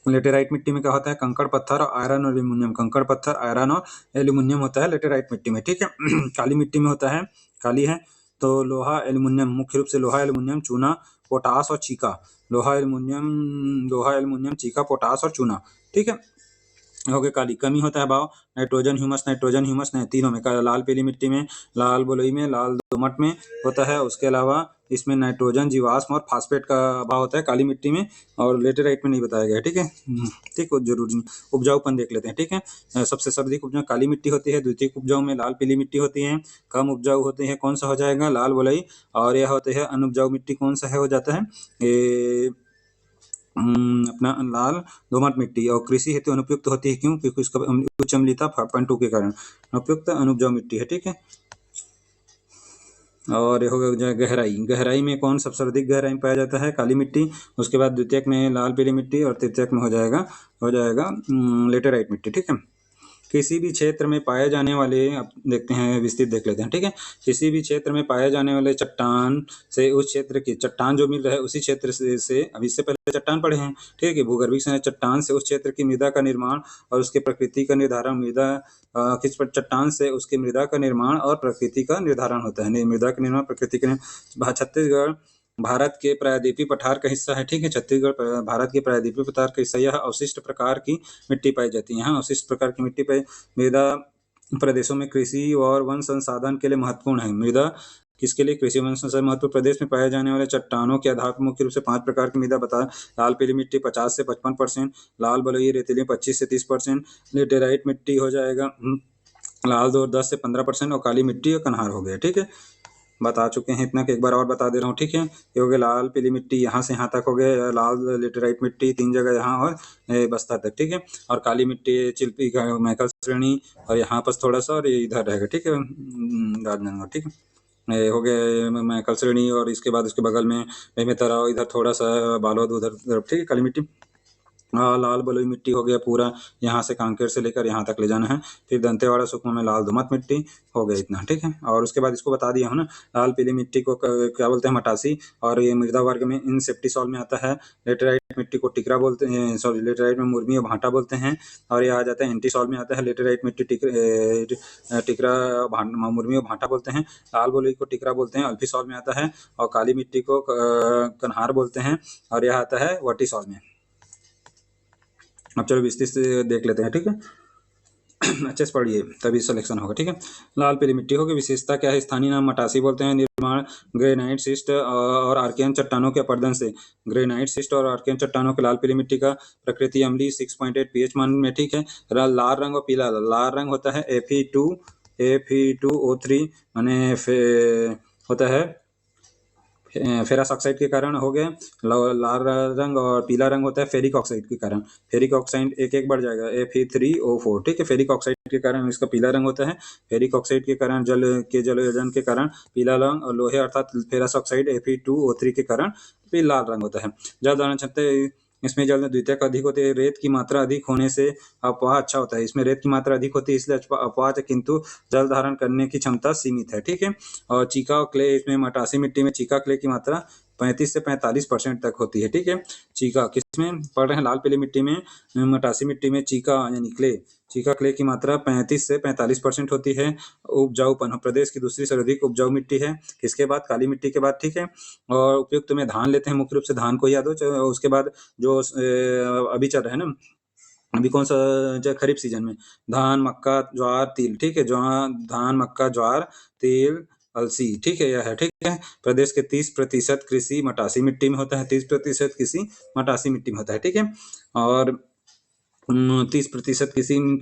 लेटेराइट मिट्टी में क्या होता है, कंकड़ पत्थर और आयरन और एल्यूमिनियम, कंकड़ पत्थर आयरन और एल्यूमिनियम होता है लेटेराइट मिट्टी में, ठीक है। काली मिट्टी में होता है, काली है तो लोहा एल्यूमिनियम, मुख्य रूप से लोहा एल्यूमिनियम चूना पोटास और चीका, लोहा एल्यूमिनियम चीका पोटास और चूना, ठीक है। हो गया काली। कमी होता है भाव नाइट्रोजन ह्यूमस तीनों में, लाल पीली मिट्टी में, लाल बलुई में, लाल दोमट में होता है। उसके अलावा इसमें नाइट्रोजन जीवाश्म और फास्फेट का अभाव होता है काली मिट्टी में, और लेटेराइट में नहीं बताया गया है, ठीक है। ठीक है, जरूरी उपजाऊपन देख लेते हैं, ठीक है। सबसे सर्वाधिक उपजाऊ काली मिट्टी होती है, द्वितीय उपजाऊ में लाल पीली मिट्टी होती है, कम उपजाऊ होते हैं कौन सा हो जाएगा, लाल बलुई। और यह होते हैं अनुपजाऊ मिट्टी कौन सा है, हो जाता है ये अपना लाल दोमट मिट्टी। और कृषि हेतु अनुपयुक्त होती है, क्यों, क्योंकि उसका उच्च अम्लता 5.2 के कारण अनुपयुक्त अनुपजाऊ मिट्टी है, ठीक है। और ये हो गया गहराई में कौन सबसे अधिक गहराई में पाया जाता है, काली मिट्टी। उसके बाद द्वितीयक में लाल पीली मिट्टी और तृतीयक में हो जाएगा लेटेराइट मिट्टी, ठीक है। किसी भी क्षेत्र में पाए जाने वाले, अब देखते हैं विस्तृत देख लेते हैं, ठीक है। किसी भी क्षेत्र में पाए जाने वाले चट्टान से उस क्षेत्र की चट्टान जो मिल रहा है उसी क्षेत्र से अभी इससे पहले चट्टान पढ़े हैं, ठीक है। भूगर्भिक चट्टान से उस क्षेत्र की मृदा का निर्माण और उसके प्रकृति का निर्धारण, मृदा किस पर चट्टान से उसकी मृदा का निर्माण और प्रकृति का निर्धारण होता है, मृदा का निर्माण प्रकृति का। छत्तीसगढ़ भारत के प्रायद्वीपीय पठार का हिस्सा है, ठीक है। छत्तीसगढ़ भारत के प्रायद्वीपीय पठार का हिस्सा, यह अवशिष्ट प्रकार की मिट्टी पाई जाती है, यहाँ अवशिष्ट प्रकार की मिट्टी पाई। मृदा प्रदेशों में कृषि और वन संसाधन के लिए महत्वपूर्ण है, मृदा किसके लिए, कृषि वन संसाधन महत्वपूर्ण। प्रदेश में पाए जाने वाले चट्टानों के आधार पर मुख्य रूप से 5 प्रकार की मृदा बता, लाल पीली मिट्टी 50 से 55%, लाल बलुई रेतीली 25 से 30%, लेटेराइट मिट्टी हो जाएगा लाल दो 10 से 15%, और काली मिट्टी और कन्हार हो गया, ठीक है। बता चुके हैं इतना कि एक बार और बता दे रहा हूँ, ठीक है। ये हो गया लाल पीली मिट्टी यहाँ से यहाँ तक हो गया, लाल लेटेराइट मिट्टी 3 जगह यहाँ और बस्तर तक, ठीक है। और काली मिट्टी चिल्पी मैकल श्रेणी और यहाँ पर थोड़ा सा, और ये इधर रहेगा, ठीक है, राजनांदगांव, ठीक है। ये हो गया मैकल श्रेणी और इसके बाद उसके बगल में बेमेतरा, इधर थोड़ा सा बालोद उधर, ठीक है। काली मिट्टी लाल बलुई मिट्टी हो गया पूरा, यहाँ से कांकेर से लेकर यहाँ तक ले जाना है। फिर दंतेवाड़ा सुकमा में लाल दोमट मिट्टी हो गया इतना, ठीक है। और उसके बाद इसको बता दिया हूँ ना, लाल पीली मिट्टी को क्या बोलते हैं, मटासी। और ये मृदा वर्ग में इंसेप्टिसॉल में आता है। लेटेराइट मिट्टी को टिकरा बोलते हैं, सॉरी लेटेराइट में मुर्मी और भांटा बोलते हैं। और ये आ जाता है एंटीसॉल में आता है। लेटेराइट मिट्टी टिकरा मुर्मी और भांटा बोलते हैं। लाल बलुई को टिकरा बोलते हैं, अल्फीसॉल में आता है। और काली मिट्टी को कन्हार बोलते हैं, और यह आता है वर्टिसॉल में। अब चलो विस्तृत से देख लेते हैं, ठीक है। अच्छे से पढ़िए तभी सिलेक्शन होगा, ठीक है। लाल पीली मिट्टी होगी, विशेषता क्या है, स्थानीय नाम मटासी बोलते हैं। निर्माण ग्रेनाइट सिस्ट और आर्कियन चट्टानों के अपर्दन से, ग्रेनाइट सिस्ट और आर्कियन चट्टानों के लाल पीली मिट्टी का प्रकृति अम्लीय 6.8 pH मान में, ठीक है। लाल रंग और पीला, लाल रंग होता है Fe2O3 माने होता है फेरस ऑक्साइड के कारण हो गया लाल रंग, और पीला रंग होता है फेरिक ऑक्साइड के कारण। फेरिक ऑक्साइड एक बढ़ जाएगा Fe3O4, ठीक है। फेरिक ऑक्साइड के कारण इसका पीला रंग होता है, फेरिक ऑक्साइड के कारण जलयोजन के कारण पीला रंग, और लोहे अर्थात फेरस ऑक्साइड Fe2O3 के कारण लाल रंग होता है। जल धारण क्षमता इसमें जल द्वितीयक अधिक होती है, रेत की मात्रा अधिक होने से अपवाह अच्छा होता है। इसमें रेत की मात्रा अधिक होती है इसलिए अपवाह, किंतु जल धारण करने की क्षमता सीमित है। ठीक है। और चीका और क्ले, इसमें मटासी मिट्टी में चीका क्ले की मात्रा 35 से 45% तक होती है। ठीक है। चीका किसमें पढ़ रहे हैं? लाल पीली मिट्टी में, मटासी मिट्टी में चीका यानी चीका क्ले की मात्रा 35 से 45% होती है। उपजाऊपन प्रदेश की दूसरी सर्वाधिक उपजाऊ मिट्टी है, किसके बाद? काली मिट्टी के बाद। ठीक है। और उपयुक्त में धान लेते हैं, मुख्य रूप से धान को याद हो। उसके बाद जो अभी चल रहा है ना, अभी कौन सा जो खरीफ सीजन में धान, मक्का, ज्वार, तिल। ठीक है। धान, मक्का, ज्वार, तिल, अलसी। ठीक है, यह है। ठीक है। प्रदेश के 30% कृषि मटासी मिट्टी में होता है, 30% कृषि मटासी मिट्टी में होता है। ठीक है। और 30%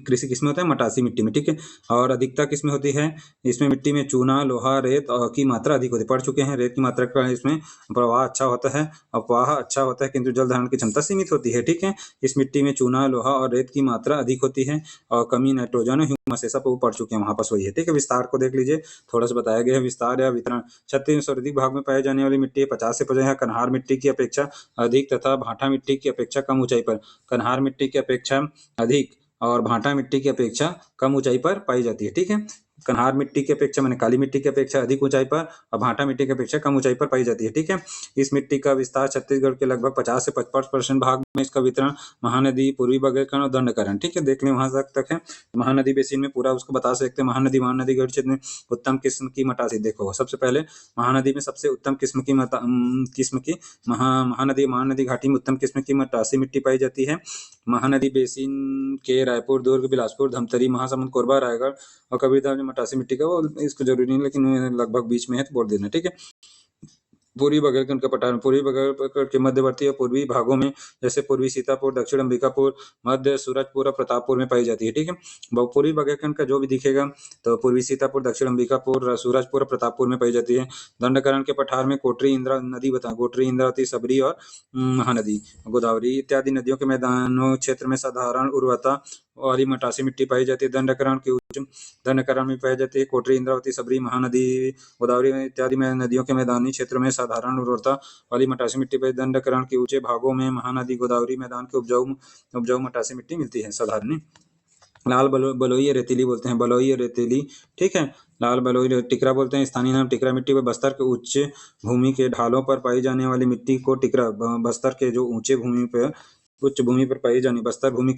कृषि किसमें होता है? मटासी मिट्टी में। ठीक है। और अधिकता किसमें होती है? इसमें मिट्टी में चूना, लोहा, रेत की मात्रा अधिक होती है। पढ़ चुके हैं, रेत की मात्रा का इसमें प्रवाह अच्छा होता है, अपवाह अच्छा होता है, किंतु जल धारण की क्षमता सीमित होती है। ठीक है। इस मिट्टी में चूना, लोहा और रेत की मात्रा अधिक होती है, और कमी नाइट्रोजन, ह्यूमस, सब वो पढ़ चुके हैं, वहां पर वही है। ठीक है। विस्तार को देख लीजिए, थोड़ा सा बताया गया है। विस्तार या वितरण, छत्तीसगढ़ सर्वाधिक भाग में पाए जाने वाली मिट्टी 50 से 50 कन्हार मिट्टी की अपेक्षा अधिक तथा भाटा मिट्टी की अपेक्षा कम ऊंचाई पर, कन्हार मिट्टी की अपेक्षा अधिक और भाटा मिट्टी की अपेक्षा कम ऊंचाई पर पाई जाती है। ठीक है। कन्हार मिट्टी की अपेक्षा मैंने काली मिट्टी की अपेक्षा अधिक ऊंचाई पर, और भाटा मिट्टी की अपेक्षा कम ऊंचाई पर पाई जाती है। ठीक है। इस मिट्टी का विस्तार छत्तीसगढ़ के लगभग 50 से 55% भाग में इसका वितरण महानदी, पूर्वी बघेलखंड और दंडकरण। ठीक है। देख लें वहां तक है। महानदी बेसिन में पूरा उसको बता सकते हैं। महानदी गढ़ क्षेत्र में उत्तम किस्म की मटासी। देखो, सबसे पहले महानदी में सबसे उत्तम किस्म की महानदी घाटी में उत्तम किस्म की मटासी मिट्टी पाई जाती है। महानदी बेसिन के रायपुर, दुर्ग, बिलासपुर, धमतरी, महासमुंद, कोरबा, रायगढ़ और कबीरधाम में मटासी मिट्टी का, वो इसको जरूरी नहीं, लेकिन लगभग बीच में है तो बोल देना। ठीक है। पूर्वी बघेलखंड का पठार, पूर्वी बघेलखंड के मध्यवर्ती और पूर्वी भागों में, जैसे पूर्वी सीतापुर, दक्षिण अंबिकापुर, मध्य सूरजपुर और प्रतापपुर में पाई जाती है। ठीक है। पूर्वी बघेलखंड का जो भी दिखेगा तो पूर्वी सीतापुर, दक्षिण अंबिकापुर, सूरजपुर और प्रतापपुर में पाई जाती है। दंडकरण के पठार में कोटरी, इंदिरा नदी कोटरी, इंद्रावती, सबरी और महानदी, गोदावरी इत्यादि नदियों के मैदानों क्षेत्र में साधारण उर्वरता वाली मटासी मिट्टी पाई जाती है। दंडकरण में पाई जाती है कोटरी, इंद्रावती, सबरी, महानदी, गोदावरी इत्यादि में नदियों के मैदानी क्षेत्रों में साधारण उर्वरता वाली मटासी मिट्टी पर, दंडकरण के ऊंचे भागों में महानदी, गोदावरी मैदान के उपजाऊ मटासी मिट्टी मिलती है साधारण। लाल बलुई रेतीली बोलते हैं, बलुई रेतीली। ठीक है। लाल बलुई टिकरा बोलते हैं, स्थानीय नाम टिकरा मिट्टी। बस्तर के उच्च भूमि के ढालों पर पाई जाने वाली मिट्टी को टिकरा, बस्तर के जो उच्च भूमि पर पाई जाने, बस्तर भूमि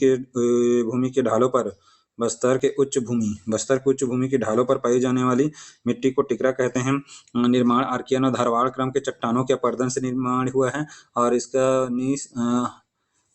के ढालों पर, बस्तर के उच्च भूमि की ढालों पर पाई जाने वाली मिट्टी को टिकरा कहते हैं। निर्माण आर्कियन और धारवाड़ क्रम के चट्टानों के अपर्दन से निर्माण हुआ है, और इसका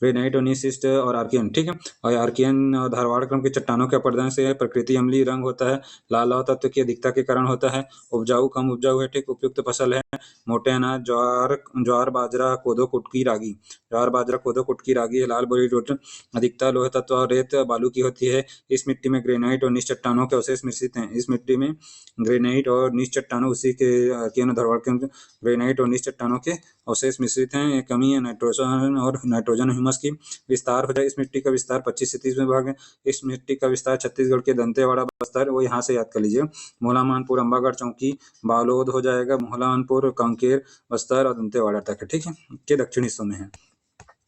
ग्रेनाइट और नीसिस्ट और आर्कियन। ठीक है। और आर्कियन और धारवाड़ क्रम के चट्टानों के अपर्दन से प्रकृति अम्लीय रंग होता है, लाल लौह तत्व की अधिकता के कारण होता है। उपजाऊ कम उपजाऊ है। ठीक। उपयुक्त फसल है मोटे अनाज, ज्वार, बाजरा, कोदो, कुटकी, रागी। ज्वार, बाजरा, कोदो, कुटकी, रागी है। लाल बोरी रोट अधिकता लोह तत्व और रेत, बालू की होती है। इस मिट्टी में ग्रेनाइट और नीच चट्टानों के अवशेष मिश्रित हैं। इस मिट्टी में ग्रेनाइट और नीच चट्टानों, उसी के आर्कियन धारवाड़ के ग्रेनाइट और नीच चट्टानों के अवशेष मिश्रित हैं। कमी है नाइट्रोजन ह्यूमस की। विस्तार हो जाए, इस मिट्टी का विस्तार 25 से 30 में भाग है। इस मिट्टी का विस्तार छत्तीसगढ़ के दंतेवाड़ा, बस्तर, वो यहाँ से याद कर लीजिए, मोहला, मानपुर, अंबागढ़, चौकी, बालोद हो जाएगा, मोहला, मानपुर, कांकेर, बस्तर और दंतेवाड़ा तक है। ठीक है। के दक्षिण हिस्सों में है।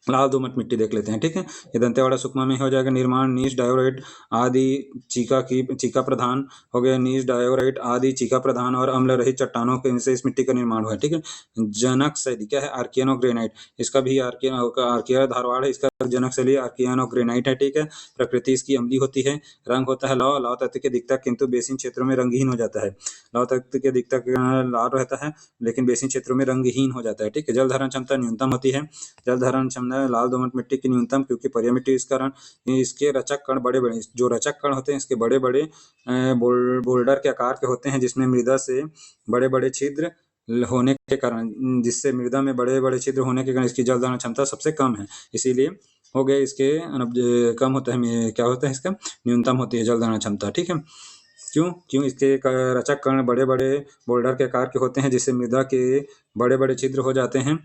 लाल दोमट मिट्टी देख लेते हैं। ठीक है। ये दंतेवाड़ा, सुकमा में हो जाएगा। निर्माण नीच डायोराइट आदि चीका प्रधान हो गया। नीच डायोराइट आदि चीका प्रधान और अम्ल रहित चट्टानों के से इस मिट्टी का निर्माण हुआ है। ठीक है। जनक शैली क्या है? आर्कियन और ग्रेनाइट। इसका भी आर्किया धारवाड़ है, इसका जनक शैली आर्कियन और ग्रेनाइट है। ठीक है। प्रकृति इसकी अम्लीय होती है। रंग होता है लौह तत्व की अधिकता, किंतु बेसिन क्षेत्रों में रंगहीन हो जाता है। लौह तत्व की अधिकता लाल रहता है, लेकिन बेसिन क्षेत्रों में रंगहीन हो जाता है। ठीक है। जल धारण क्षमता न्यूनतम होती है। जल धारण क्षमता लाल दोमट मिट्टी की न्यूनतम, क्योंकि पर्याय मिट्टी इस कारण इसके रचक कण बड़े बड़े, जो रचक कण होते हैं इसके बड़े बड़े बोल्डर के आकार के होते हैं, जिसमें मृदा से बड़े बड़े छिद्र होने के कारण, मृदा में बड़े बड़े छिद्र होने के कारण इसकी जल धारण क्षमता सबसे कम है। इसीलिए हो गए इसके कम होता है, क्या होता है इसका न्यूनतम होती है जल धारण क्षमता। ठीक है। क्यों? इसके रचक कण बड़े बड़े बोल्डर के आकार के होते हैं, जिससे मृदा के बड़े बड़े छिद्र हो जाते हैं।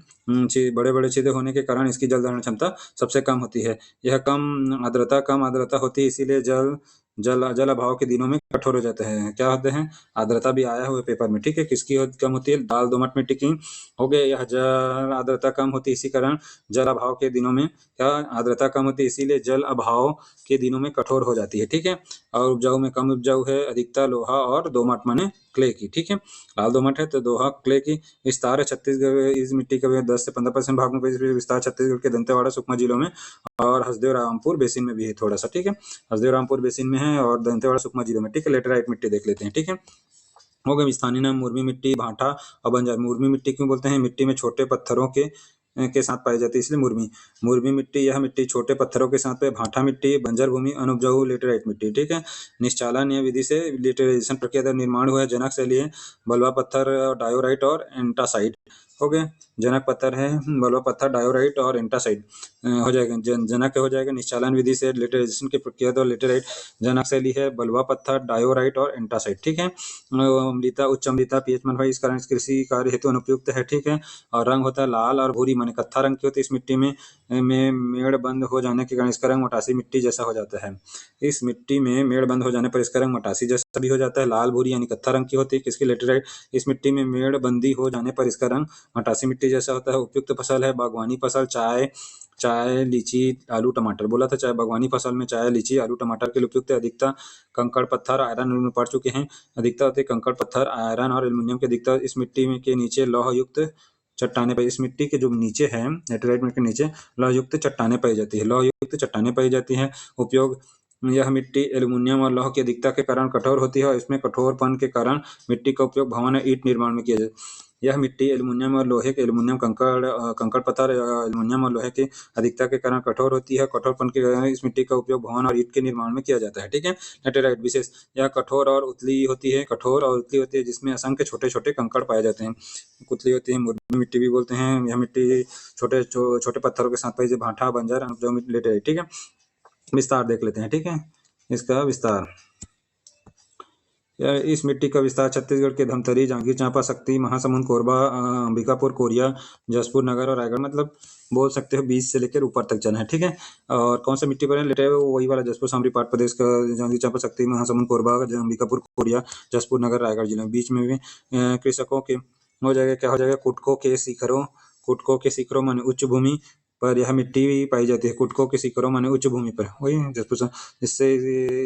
बड़े बड़े छिद्र होने के कारण इसकी जल धारण क्षमता सबसे कम होती है। यह कम आर्द्रता होती है, इसीलिए जल जल अभाव के दिनों में कठोर हो जाते हैं। क्या होते हैं? आर्द्रता भी आया हुआ पेपर में, ठीक है। किसकी कम होती है? दाल दोमट मिट्टी की हो गए। यह जल आर्द्रता कम होती है, इसी कारण जल अभाव के दिनों में क्या आर्द्रता कम होती है, इसीलिए जल अभाव के दिनों में कठोर हो जाती है, ठीक है। और उपजाऊ में कम उपजाऊ है, अधिकता लोहा और दोमट माने क्ले की, ठीक है। लाल दोमट है तो दोहा क्ले की। विस्तार है छत्तीसगढ़, इस मिट्टी का 10 से 15% भाग में विस्तार छत्तीसगढ़ के दंतेवाड़ा सुकमा जिलों में और हसदेव रामपुर बेसिन में भी है थोड़ा सा, ठीक है। हसदेव रामपुर बेसिन में है और दंतेवाड़ा सुकमा जिलों में, ठीक है। लेटेराइट मिट्टी देख लेते हैं, ठीक है। हो गए स्थानीय नाम मुरमी मिट्टी, भाटा और बंजर। मुरमी मिट्टी क्यों बोलते हैं? मिट्टी में छोटे पत्थरों के साथ पाई जाती है, इसलिए मुरमी। मुरमी मिट्टी, यह मिट्टी छोटे पत्थरों के साथ भाटा मिट्टी, बंजर भूमि, अनुपजाऊ लेटेराइट मिट्टी, ठीक है। निश्चालन या विधि से लिटरेशन प्रक्रिया द्वारा निर्माण हुआ है। जनक शैली है बलुआ पत्थर, डायोराइट और एंटासाइड। हो गए। जनक पत्थर है बलुआ पत्थर, डायोराइट और एंटासाइड हो जाएगा। जनक हो जाएगा निश्चालन विधि से लिटरेशन की प्रक्रिया द्वारा लेटेराइट। जनक शैली है बलुआ पत्थर, डायोराइट और एंटासाइड, ठीक है। अम्लता, उच्च अम्लता पीएच -, इस कारण कृषि कार्य हेतु अनुपयुक्त है, ठीक है। और रंग होता है लाल और भूरी माने कत्था रंग की होती है। इस मिट्टी में मेड़ बंद हो जाने के कारण इसका रंग मटासी मिट्टी जैसा हो जाता है। इस मिट्टी में मेड़ बंद हो जाने पर इसका रंग मटासी जैसा भी हो जाता है। लाल भूरी यानी कत्था रंग की होती है। किसकी? लेटेराइट। इस मिट्टी में मेड़ बंदी हो जाने पर इसका रंग मटासी मिट्टी जैसा होता है। उपयुक्त फसल है बागवानी फसल, चाय, लीची, आलू, टमाटर। बोला था चाय बागवानी फसल में चाय, लीची, आलू, टमाटर के लिए उपयुक्त है। अधिकता कंकड़ पत्थर, आयरन में पढ़ चुके हैं। अधिकता होती है कंकड़ पत्थर, आयरन और एल्युमिनियम की अधिकता। इस मिट्टी में के नीचे लौह युक्त चट्टाने पाई। इस मिट्टी के जो नीचे है, लेटेराइट मिट्टी के नीचे लौह युक्त चट्टाने पाई जाती है। लौह युक्त चट्टाने पाई जाती है। उपयोग, यह मिट्टी एल्युमिनियम और लौह की अधिकता के कारण कठोर होती है और इसमें कठोरपन के कारण मिट्टी का उपयोग भवन या ईंट निर्माण में किया जाता है। यह मिट्टी एल्युमिनियम और लोहे के एल्युमिनियम कंकड़ पत्थर एल्युमिनियम और लोहे की अधिकता के कारण कठोर होती है। कठोरपन के कारण इस मिट्टी का उपयोग भवन और ईंट के निर्माण में किया जाता है, ठीक है। लेटेराइट विशेष, यह कठोर और उतली होती है, जिसमें असंख्य छोटे छोटे कंकड़ पाए जाते हैं। कुतली होती है, मुरमी मिट्टी भी बोलते हैं। यह मिट्टी छोटे पत्थरों के साथ पाई जाती है। भाटा, बंजर, लेटेराइट, ठीक है। विस्तार देख लेते हैं, ठीक है। इसका विस्तार, इस मिट्टी का विस्तार छत्तीसगढ़ के धमतरी, जांजगीर चांपा, शक्ति, महासमुंद, कोरबा, अंबिकापुर, कोरिया, जसपुर नगर और रायगढ़, मतलब बोल सकते हो 20 से लेकर ऊपर तक जाना है, ठीक है। और कौन सा मिट्टी पर लेटे है? वही वाला जसपुर सामरी पाट प्रदेश का, जांजगीर चांपा, शक्ति, महासमुंद, कोरबा, अंबिकापुर, कोरिया, जसपुर नगर, रायगढ़ जिले में। बीच में भी कृषकों के हो जाएगा, क्या हो जाएगा? कुटकों के शिखरों माने उच्च भूमि पर यह मिट्टी पाई जाती है। कुटकों के शिखरों माने उच्च भूमि पर, वही जसपुर। जिससे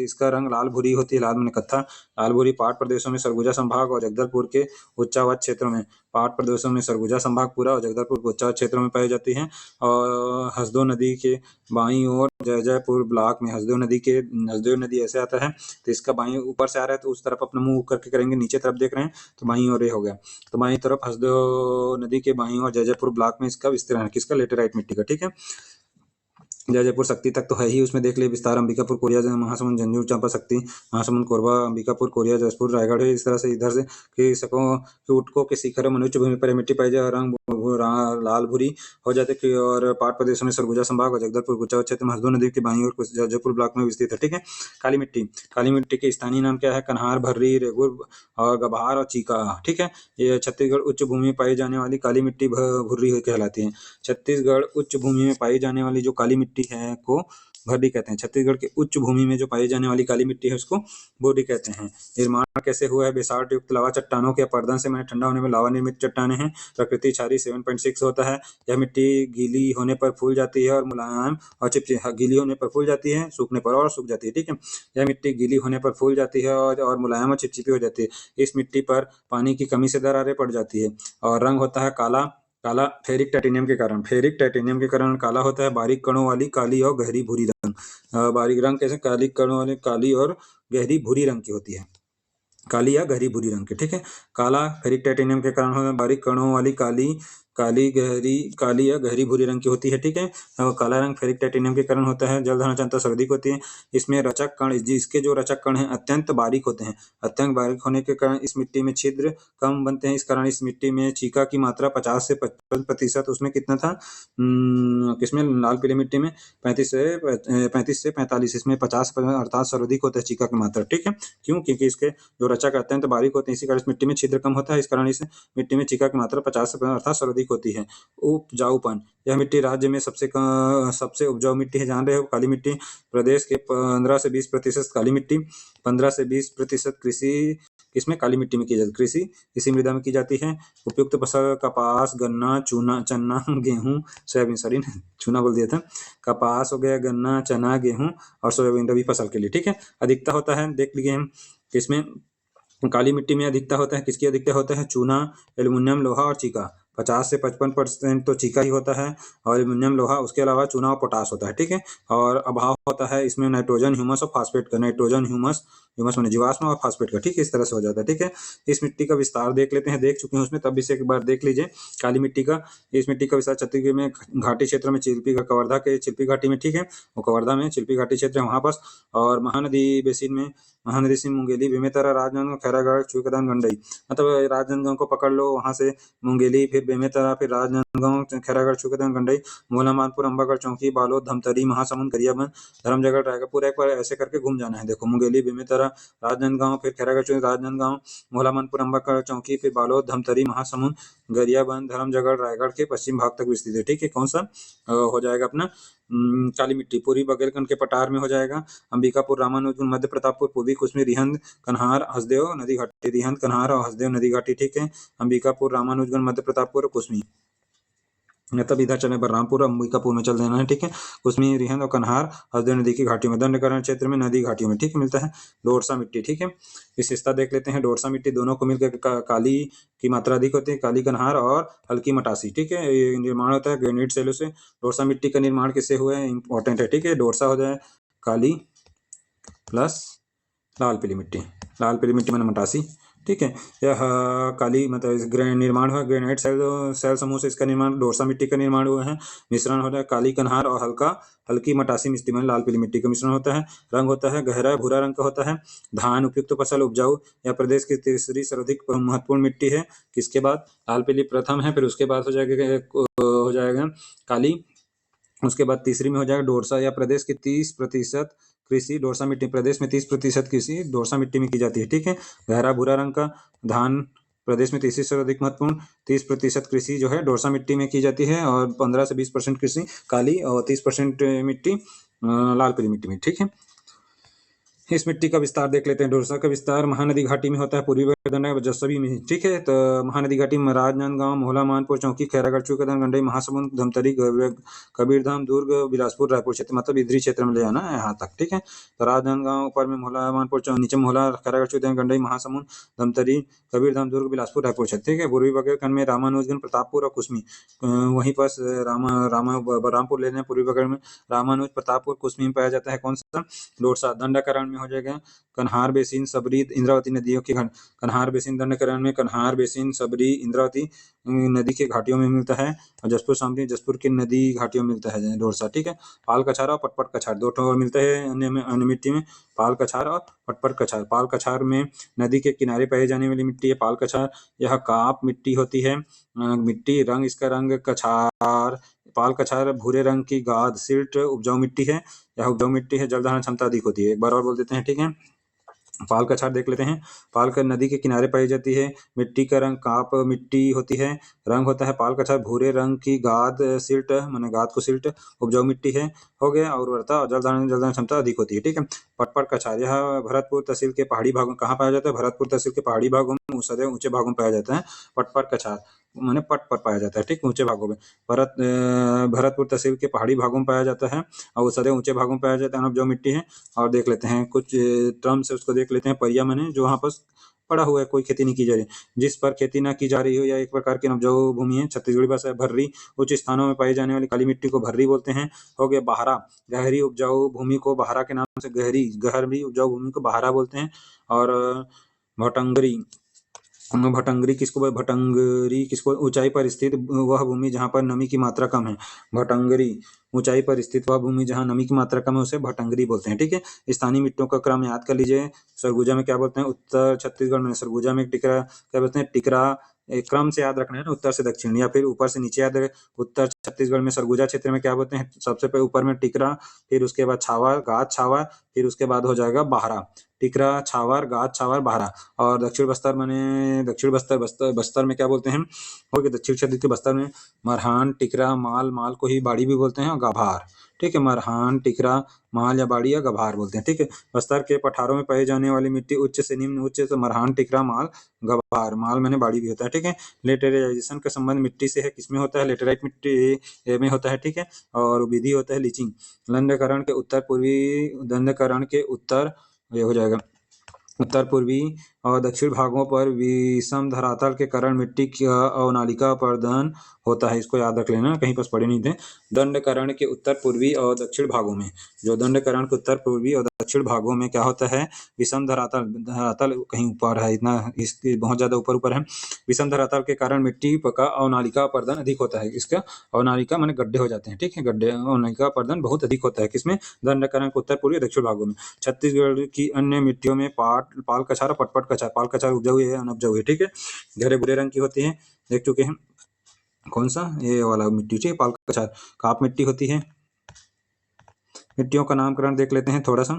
इसका रंग लाल भूरी होती है। लाल माने कत्था। लाल भूरी पहाड़ प्रदेशों में सरगुजा संभाग और जगदलपुर के उच्चावच क्षेत्रों में, पहाड़ प्रदेशों में सरगुजा संभाग पूरा और जगदलपुर के उच्चावच क्षेत्रों में पाई जाती है। और हसदेव नदी के बाईं ओर जयजयपुर ब्लॉक में, हसदेव नदी ऐसे आता है तो इसका बाईं ऊपर से आ रहा है तो उस तरफ अपना मुंह करके करेंगे, नीचे तरफ देख रहे हैं तो बाईं ओर हो गया। तो बाईं तरफ हसदेव नदी के बाईं ओर जयजयपुर ब्लॉक में इसका विस्तीर्ण है। किसका? लेटेराइट मिट्टी का, ठीक है। जयजयपुर शक्ति तक तो है ही, उसमें देख ले विस्तार। अंबिकापुर, कोरिया, महासमुंद, जंजूर चांपा, शक्ति, महासमुंद, कोरबा, अंबिकापुर, कोरिया, जसपुर, रायगढ़ है। इस तरह से इधर से कृषकों के उटकों के शिखर मनुष्य भूमि पर मिट्टी पाई जाए। रंग लाल भूरी हो जाते हैं। और पहाड़ प्रदेशों में सरगुजा संभाग और जगदलपुर उच्चावच क्षेत्र में हसदेव नदी के बाईं ओर जयजयपुर ब्लॉक में विस्तृत है, ठीक है। काली मिट्टी के स्थानीय नाम क्या है? कन्हार, भर्री, रेगुर और गभार और चीका, ठीक है। ये छत्तीसगढ़ उच्च भूमि में पाई जाने वाली काली मिट्टी भुर्री कहलाती है। छत्तीसगढ़ उच्च भूमि में पाई जाने वाली जो काली मिट्टी है को भर्री कहते हैं। छत्तीसगढ़ के उच्च भूमि में जो पाई जाने वाली काली मिट्टी है उसको भुर्री कहते हैं। निर्माण कैसे हुआ है? बेसाल्ट युक्त लावा चट्टानों के अपर्दन से मैंने ठंडा होने में लावा निर्मित चट्टाने हैं। प्रकृति क्षारीय 7.6 होता है। यह मिट्टी गीली होने पर फूल जाती है और मुलायम और चिपचिपी, गीली होने पर फूल जाती है, सूखने पर और सूख जाती है, ठीक है। यह मिट्टी गीली होने पर फूल जाती है और मुलायम और चिपचिपी हो जाती है। इस मिट्टी पर पानी की कमी से दरारें पड़ जाती है। और रंग होता है काला फेरिक टाइटेनियम के कारण काला होता है। बारीक कणों वाली काली और गहरी भूरी रंग। बारीक रंग कैसे? काली कणों वाली काली और गहरी भूरी रंग की होती है। काली या गहरी भूरी रंग की, ठीक है। काला फेरिक टाइटेनियम के कारण होता है। बारीक कणों वाली काली या गहरी भूरी रंग की होती है, ठीक है। और काला रंग फेरिक टाइटेनियम के कारण होता है। जलधारण क्षमता सर्वाधिक होती है। इसमें रचक कण, जिसके जो रचक कण हैं अत्यंत बारीक होते हैं। अत्यंत बारीक होने के कारण इस मिट्टी में छिद्र कम बनते हैं। इस कारण इस मिट्टी में चीका की मात्रा 50 से 55%, उसमें कितना था किसमें? लाल पीली मिट्टी में 35 से 45, इसमें 50 अर्थात सर्वाधिक होता है चीका की मात्रा, ठीक है। क्यों? क्योंकि इसके जो रचक अत्यंत बारीक होते हैं, इसी कारण इस मिट्टी में छिद्र कम होता है। इस कारण इस मिट्टी में चीका की मात्रा 50 अर्थात सर्वाधिक अधिक होती है। उपजाऊपन, यह मिट्टी राज्य में सबसे उपजाऊ मिट्टी है। जान रहे हो काली मिट्टी प्रदेश के 15 से 20% काली मिट्टी, 15 से 20% कृषि किसमें काली मिट्टी में की जाती है, कृषि इसी मृदा में की जाती है। उपयुक्त फसल कपास, गन्ना, चना, गेहूं, सोयाबीन, सॉरी चूना बोल दिया था। कपास हो गया, गन्ना, चना, गेहूं और सोयाबीन रबी फसल के लिए, ठीक है। अधिकता होता है, देख लीजिए हम किसमें काली मिट्टी में अधिकता होता है, किसकी अधिकता होता है, चूना, एल्युमिनियम, लोहा और चीका। 50 से 55% तो चीका ही होता है और एल्युमिनियम, लोहा, उसके अलावा चूना और पोटास होता है, ठीक है। और अभाव होता है इसमें नाइट्रोजन, ह्यूमस और फास्फेट का। नाइट्रोजन, ह्यूमस माने जीवाश्म और फास्फेट का, ठीक है। इस तरह से हो जाता है, ठीक है। इस मिट्टी का विस्तार देख लेते हैं, देख चुके हैं उसमें, तब भी से एक बार देख लीजिए काली मिट्टी का। इस मिट्टी का विस्तार छत्तीसगढ़ में घाटी क्षेत्र में चिल्पी कवर्धा के चिल्पी घाटी में, ठीक है। वो कवर्धा में चिल्पी घाटी क्षेत्र है वहाँ पास। और महानदी बेसिन में, महानदी सिंह, मुंगेली, बेमेतरा, राजनांदगांव, खैरागढ़, चुईकदान, गंडई। मतलब राजनांदगांव को पकड़ लो, वहां से मुंगेली, फिर बेमेतरा, फिर राजनांदगांव, खैरागढ़, चुईकदान, गंडई, मोला, मानपुर, अंबागढ़, चौकी, बालोद, धमतरी, महासमुंद, गरियाबंद, धर्मजयगढ़, रायगढ़, पूरा एक बार ऐसे करके घूम जाना है। देखो मुंगेली, बेमेतरा, राजनांदगांव, फिर खैरागढ़, चौकी, राजनांदगांव, मोला, मानपुर, अंबागढ़, चौकी, फिर बालोद, धमतरी, महासमुंद, गरियाबंद, धर्मजयगढ़, रायगढ़ के पश्चिम भाग तक विस्तृत है, ठीक है। कौन सा हो जाएगा अपना काली मिट्टी। पूर्वी बघेलखंड के पठार में हो जाएगा। अंबिकापुर, रामानुजगंज, मध्य प्रतापपुर, पूर्वी कुसमी, रिहंद, कन्हार, हसदेव नदी घाटी, रिहंद, कन्हार और हसदेव नदी घाटी, ठीक है। अंबिकापुर, रामानुजगंज, मध्य प्रतापपुर, कुसमी, तब इधर चले बलरामपुर, अंबिकापुर में चल देना है, ठीक है। कुसमी, रिहंद और कन्हार हसदेव नदी की घाटियों में, दंडकरण क्षेत्र में नदी घाटियों में, ठीक है, मिलता है। डोरसा मिट्टी, ठीक है। विशेषता देख लेते हैं। डोरसा मिट्टी दोनों को मिलकर काली की मात्रा अधिक होती है, काली कन्हार और हल्की मटासी, ठीक है। ये निर्माण होता है ग्रेनाइट शैलों से। डोरसा मिट्टी का निर्माण किससे हुआ है, इंपॉर्टेंट है, ठीक है। डोरसा हो जाए काली प्लस लाल पीली मिट्टी, लाल पीली मिट्टी मैंने मटासी, ठीक है। यह काली मतलब निर्माण हुआ ग्रेनाइट सेल समूह से, इसका निर्माण डोरसा मिट्टी का निर्माण हुआ है। मिश्रण होता है काली कन्हार और हल्की मटासी मिट्टी में लाल पीली मिट्टी का मिश्रण होता है। रंग होता है गहरा भूरा रंग का होता है। धान उपयुक्त फसल उपजाऊ, यह प्रदेश की तीसरी सर्वाधिक महत्वपूर्ण मिट्टी है। किसके बाद लाल पीली प्रथम है, फिर उसके बाद हो जाएगा काली, उसके बाद तीसरी में हो जाएगा डोरसा। या प्रदेश की 30% कृषि डोरसा मिट्टी, प्रदेश में 30% कृषि डोरसा मिट्टी में की जाती है, ठीक है। गहरा भूरा रंग का धान प्रदेश में तीसरी से अधिक महत्वपूर्ण, 30% कृषि जो है डोरसा मिट्टी में की जाती है और 15 से 20% कृषि काली और 30% मिट्टी लाल पीली मिट्टी में, ठीक है। इस मिट्टी का विस्तार देख लेते हैं। डोरसा का विस्तार महानदी घाटी में होता है, पूर्वी जसवी में, ठीक है। तो महानदी घाटी में राजनांदगांव, मोहला, मानपुर, चौकी, खैरागढ़, चुईकदान, गंडई, महासमुंद, धमतरी, कबीरधाम, दुर्ग, बिलासपुर, रायपुर क्षेत्र, मतलब इधरी क्षेत्र में ले आना है यहाँ तक, ठीक है। तो राजनांदगांव ऊपर में, मोहला, मानपुर, नीचे मोहला, खैरागढ़, चुईकदान, गंडई, महासमुंद, धमतरी, कबीरधाम, दुर्ग, बिलासपुर, रायपुर क्षेत्र, ठीक है। पूर्वी बघेलखंड में रामानुजगंज, प्रतापपुर और कुसमी, वहीं पर बलरामपुर लेना है। पूर्वी बघेल में रामानुज, प्रतापपुर, कुसमी में पाया जाता है। कौन सा डोरसा। दंडकरण में हो जाएगा कन्हार बेसिन, सबरी, इंद्रावती नदियों के कन्हार बेसिन, दंडकरण में कन्हार बेसिन, सबरी, इंद्रावती नदी के घाटियों में मिलता है। और जसपुर शामली, जसपुर की नदी घाटियों में मिलता है डोरसा, ठीक है। पाल कछार और पटपट कछार दो ठो मिलते हैं अन्य मिट्टी में, पाल कछार और पटपट कछार। पाल कछार में नदी के किनारे पाई जाने वाली मिट्टी है पाल कछार। यह काप मिट्टी होती है। मिट्टी रंग, इसका रंग कछार, पाल कछार भूरे रंग की गाद सिल्ट उपजाऊ मिट्टी है। यह उपजाऊ मिट्टी है, जल धारण क्षमता अधिक होती है। एक बार और बोल देते हैं, ठीक है। पाल कछार देख लेते हैं। पाल का नदी के किनारे पाई जाती है। मिट्टी का रंग काप मिट्टी होती है। रंग होता है पाल कछार भूरे रंग की गाद सिल्ट, माने गाद को सिल्ट उपजाऊ मिट्टी है, हो गया। और उर्वरता और जल धारण क्षमता अधिक होती है, ठीक है। पटपट कछार, यह भरतपुर तहसील के पहाड़ी भागों, कहाँ पाया जाता है, भरतपुर तहसील के पहाड़ी भागों में, सदैव ऊंचे भागों में पाया जाता है। पटपट कछार माने पट पर पाया जाता है, ठीक, ऊंचे भागों में। भरतपुर तहसील के पहाड़ी भागों में पाया जाता है और सदैव ऊंचे भागों में पाया जाता है, उपजाऊ मिट्टी है। और देख लेते हैं कुछ टर्म से उसको देख लेते हैं। परिया माने जो वहाँ पर पड़ा हुआ है, कोई खेती नहीं की जा रही, जिस पर खेती न की जा रही हो या एक प्रकार की उपजाऊ भूमि है। छत्तीसगढ़ी भाषा है भर्री, उच्च स्थानों में पाई जाने वाली काली मिट्टी को भर्री बोलते हैं। हो गया बहारा, गहरी उपजाऊ भूमि को बहारा के नाम से, गहरी उपजाऊ भूमि को बहारा बोलते हैं। और भटंगरी, भटंगरी किसको ऊंचाई पर स्थित वह भूमि जहाँ पर नमी की मात्रा कम है। भटंगरी ऊंचाई पर स्थित वह भूमि जहाँ नमी की मात्रा कम है, उसे भटंगरी बोलते हैं, ठीक है। स्थानीय मिट्टियों का क्रम याद कर लीजिए। सरगुजा में क्या बोलते हैं, उत्तर छत्तीसगढ़ में सरगुजा में टिकरा क्या बोलते हैं, टिकरा। एक क्रम से याद रखना है ना, उत्तर से दक्षिण या फिर ऊपर से नीचे याद रखें। उत्तर छत्तीसगढ़ में सरगुजा क्षेत्र में क्या बोलते हैं, सबसे पहले ऊपर में टिकरा, फिर उसके बाद छावा, गाद छावा, फिर उसके बाद हो जाएगा बहारा, टिकरा, छावर, गाद, छावर, बहरा। और दक्षिण बस्तर माने दक्षिण बस्तर में क्या बोलते हैं, हो गया दक्षिण क्षेत्र के बस्तर में मरहान, टिकरा, माल, माल को ही बाड़ी भी बोलते हैं, और गभार। ठीक है, मरहान, टिकरा, माल या बाड़ी या गभार बोलते हैं। ठीक है, बस्तर के पठारों में पाई जाने वाली मिट्टी उच्च से निम्न, उच्च से मरहान, टिकरा, माल, गभार। माल मैंने बाड़ी भी होता है। ठीक है, लेटराइजेशन का संबंध मिट्टी से है, किसमें होता है, लेटेराइट मिट्टी में होता है। ठीक है, और विधि होता है लीचिंग। दंडकरण के उत्तर ये हो जाएगा उत्तर पूर्वी और दक्षिण भागों पर विषम धरातल के कारण मिट्टी की अवनालिका अपर्दन होता है। इसको याद रख लेना, कहीं पर पढ़े नहीं थे। दंडकरण के उत्तर पूर्वी और दक्षिण भागों में, जो दंडकरण के उत्तर पूर्वी और दक्षिण भागों में क्या होता है, विषम धरातल कहीं ऊपर है, इतना इसके बहुत ज्यादा ऊपर ऊपर है। विषम धरातल के कारण मिट्टी का अवनालिका अपर्दन अधिक होता है। इसका अवनालिका माने गड्ढे हो जाते हैं। ठीक है, गड्ढे अवनालिका अपर्दन बहुत अधिक होता है किसमें, दंडकरण के उत्तर पूर्वी और दक्षिण भागों में। छत्तीसगढ़ की अन्य मिट्टियों में पाल कछार और पटपट कछार, पाल कछार उपजाऊ है, अनउपजाऊ है। ठीक है, गहरे भूरे रंग की होती है, देख चुके हैं। कौन सा, ये वाला मिट्टी, ठीक है, पाल कछार। काप मिट्टी होती है। मिट्टियों का नामकरण देख लेते हैं, थोड़ा सा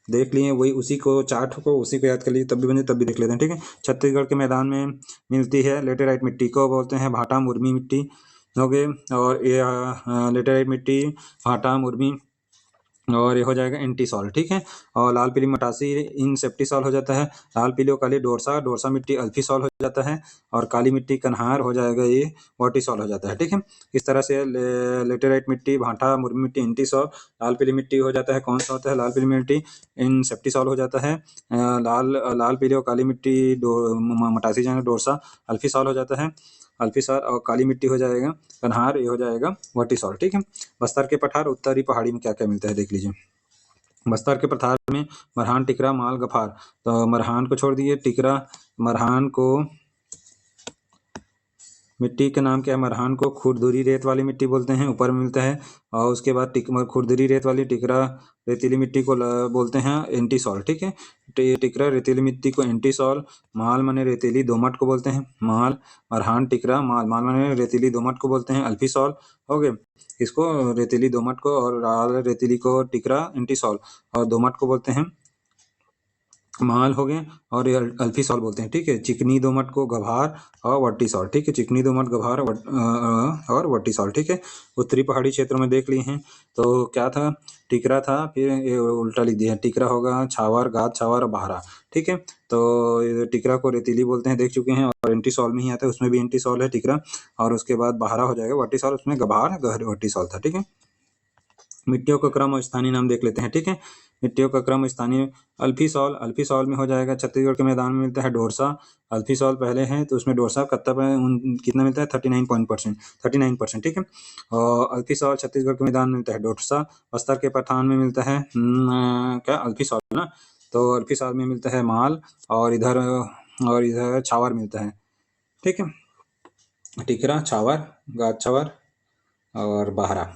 देख लिए, वही उसी को चार्ट को उसी को याद कर लीजिए, तब भी बने तब भी देख लेते हैं। ठीक है, छत्तीसगढ़ के मैदान में मिलती है लेटेराइट मिट्टी को बोलते हैं भाटा मुर्मी मिट्टी, हो गए। और ये लेटेराइट मिट्टी, भाटा मुर्मी, और ये हो जाएगा एंटीसॉल। ठीक है, और लाल पीली मटासी इंसेप्टिसॉल हो जाता है। लाल पीली और काली डोरसा मिट्टी अल्फीसॉल हो जाता है। और काली मिट्टी कन्हार हो जाएगा, ये वर्टिसॉल हो जाता है। ठीक है, इस तरह से लेटेराइट मिट्टी, भाटा मुर्मी मिट्टी एंटीसॉल। लाल पीली मिट्टी हो जाता है, कौन सा होता है, लाल पीली मिट्टी इंसेप्टिसॉल हो जाता है। लाल पीली और काली मिट्टी मटासी जाएगा डोरसा अल्फीसॉल हो जाता है। अल्फीसॉल, और काली मिट्टी हो जाएगा कन्हार, ये हो जाएगा वर्टिसॉल। ठीक है, बस्तर के पठार उत्तरी पहाड़ी में क्या क्या मिलता है देख लीजिए। बस्तर के पठार में मरहान, टिकरा, माल, गफार। तो मरहान को छोड़ दिए, टिकरा, मरहान को मिट्टी का नाम क्या है, मरहान को खुरदुरी रेत वाली मिट्टी बोलते हैं, ऊपर में मिलता है। और उसके बाद खुरदुरी रेत वाली टिकरा रेतीली मिट्टी को बोलते हैं एंटीसॉल। ठीक है, टिकरा रेतीली मिट्टी को एंटीसॉल। माल माने रेतीली दोमट को बोलते हैं माल। मरहान, टिकरा, माल, माल माने रेतीली दोमट को बोलते हैं अल्फीसॉल, हो गए। इसको रेतीली दोमट को, और लाल रेतीली को टिकरा एंटीसॉल, और दोमट को बोलते हैं माल, हो गए। और ये अल्फीसॉल बोलते हैं। ठीक है, चिकनी दोमट को गभार और वर्टिसॉल। ठीक है, चिकनी दोमट, गभार और वर्टिसॉल। ठीक है, उत्तरी पहाड़ी क्षेत्रों में देख लिए हैं। तो क्या था, टिकरा था, फिर ये उल्टा लिख दिया, टिकरा होगा छावर, गाद, छावर और बहरा। ठीक है, तो टिकरा को रेतीली बोलते हैं, देख चुके हैं। और एंटीसॉल में ही आता है, उसमें भी एंटीसॉल है टिकरा। और उसके बाद बहरा हो जाएगा वर्टिसॉल, उसमें गभार गहरे वर्टिसॉल था। ठीक है, मिट्टियों का क्रम और स्थानीय नाम देख लेते हैं। ठीक है, मिट्टियों का क्रम स्थानीय, अल्फीसॉल में हो जाएगा, छत्तीसगढ़ के मैदान में मिलता है डोरसा। अल्फीसॉल पहले है, तो उसमें डोरसा कितना मिलता है, 39%। ठीक है, और अल्फीसॉल छत्तीसगढ़ के मैदान में मिलता है डोरसा। बस्तर के पठान में मिलता है क्या, अल्फीसॉल ना, तो अल्फीसॉल में मिलता है माल, और इधर छावर मिलता है। ठीक है, टिकरा, छावर, गाद छावर और बहरा।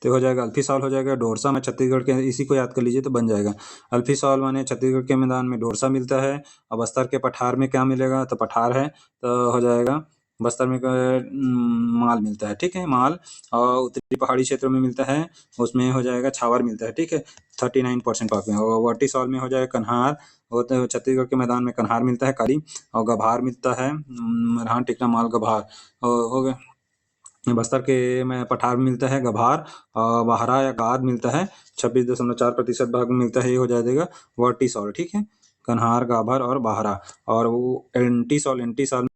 तो हो जाएगा अल्फीसॉल, हो जाएगा डोरसा में छत्तीसगढ़ के, इसी को याद कर लीजिए तो बन जाएगा। अल्फीसॉल माने छत्तीसगढ़ के मैदान में डोरसा मिलता है। और बस्तर के पठार में क्या मिलेगा, तो पठार है, तो हो जाएगा बस्तर में माल मिलता है। ठीक है, माल। और उत्तरी पहाड़ी क्षेत्रों में मिलता है, उसमें हो जाएगा छावर मिलता है। ठीक है, 39% पाक में। और वर्टिसॉल में हो जाएगा कन्हार, होता है छत्तीसगढ़ के मैदान में कन्हार मिलता है काली। और गभार मिलता है मरहान, टिकरा, माल, गभार हो गए। बस्तर के में पठार में मिलता है गभार, बहरा या गाद मिलता है 26.4% भाग में मिलता है, ये हो जाएगा वर्टिसॉल। ठीक है, कन्हार, गाभर और बहरा। और वो एंटीसॉल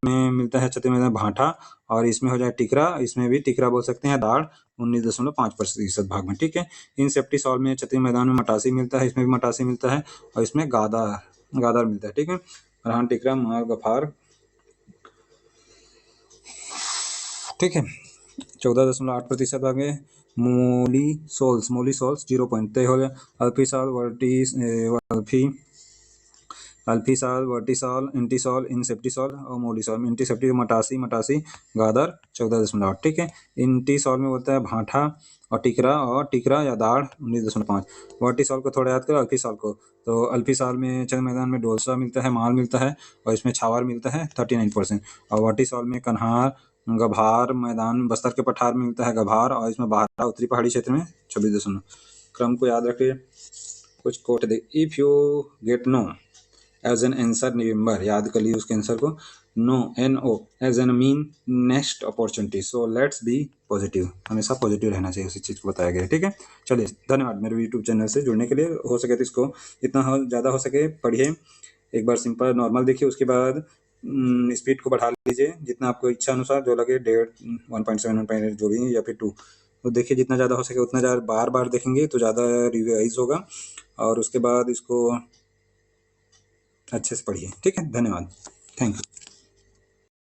में मिलता है छत्तीसगढ़ में भाटा, और इसमें हो जाए टिकरा, इसमें भी टिकरा बोल सकते हैं, दाढ़ 19.5% भाग में। ठीक है, इंसेप्टिसॉल में छत्तीसगढ़ मैदान में मटासी मिलता है, इसमें भी मटासी मिलता है, और इसमें गादार मिलता है। ठीक है, मरहान, टिकरा, माल, गफार। ठीक है, 14.8% भाग में मोलीसोल्स 0 पॉइंट तय हो गया। अल्फीसॉल, वर्टिसॉल, एंटीसॉल, इंसेप्टिसॉल और मोलीसॉल। इंटीसेप्टी मटासी गादर 14.8। ठीक है, इंटीसॉल में बोलता है भाटा और टिकरा या दाढ़ 19.5। वर्टिसॉल को थोड़ा याद करो, अल्फीसॉल को। तो अल्फीसॉल में चल मैदान में डोलसा मिलता है, माल मिलता है, और इसमें छावर मिलता है 39%। और वर्टिसॉल में कन्हार, गभार, मैदान बस्तर के पठार में मिलता है गभार, और इसमें बहरा उत्तरी पहाड़ी क्षेत्र में 26 क्रम को याद रखिए। कुछ कोट दे, if you get no as an answer, remember याद कर लीजिए उसके आंसर को, no NO as an mean next opportunity, so let's be positive, हमेशा पॉजिटिव रहना चाहिए, उसी चीज़ को बताया गया है। ठीक है, चलिए धन्यवाद मेरे यूट्यूब चैनल से जुड़ने के लिए। हो सके तो इसको जितना ज़्यादा हो सके पढ़िए, एक बार सिंपल नॉर्मल देखिए, उसके बाद स्पीड को बढ़ा लीजिए जितना आपको इच्छा अनुसार जो लगे, 1.5 1.7 1.8 जो भी, या फिर 2, तो देखिए जितना ज़्यादा हो सके उतना ज़्यादा बार बार देखेंगे तो ज़्यादा रिवाइज होगा, और उसके बाद इसको अच्छे से पढ़िए। ठीक है, धन्यवाद, थैंक यू।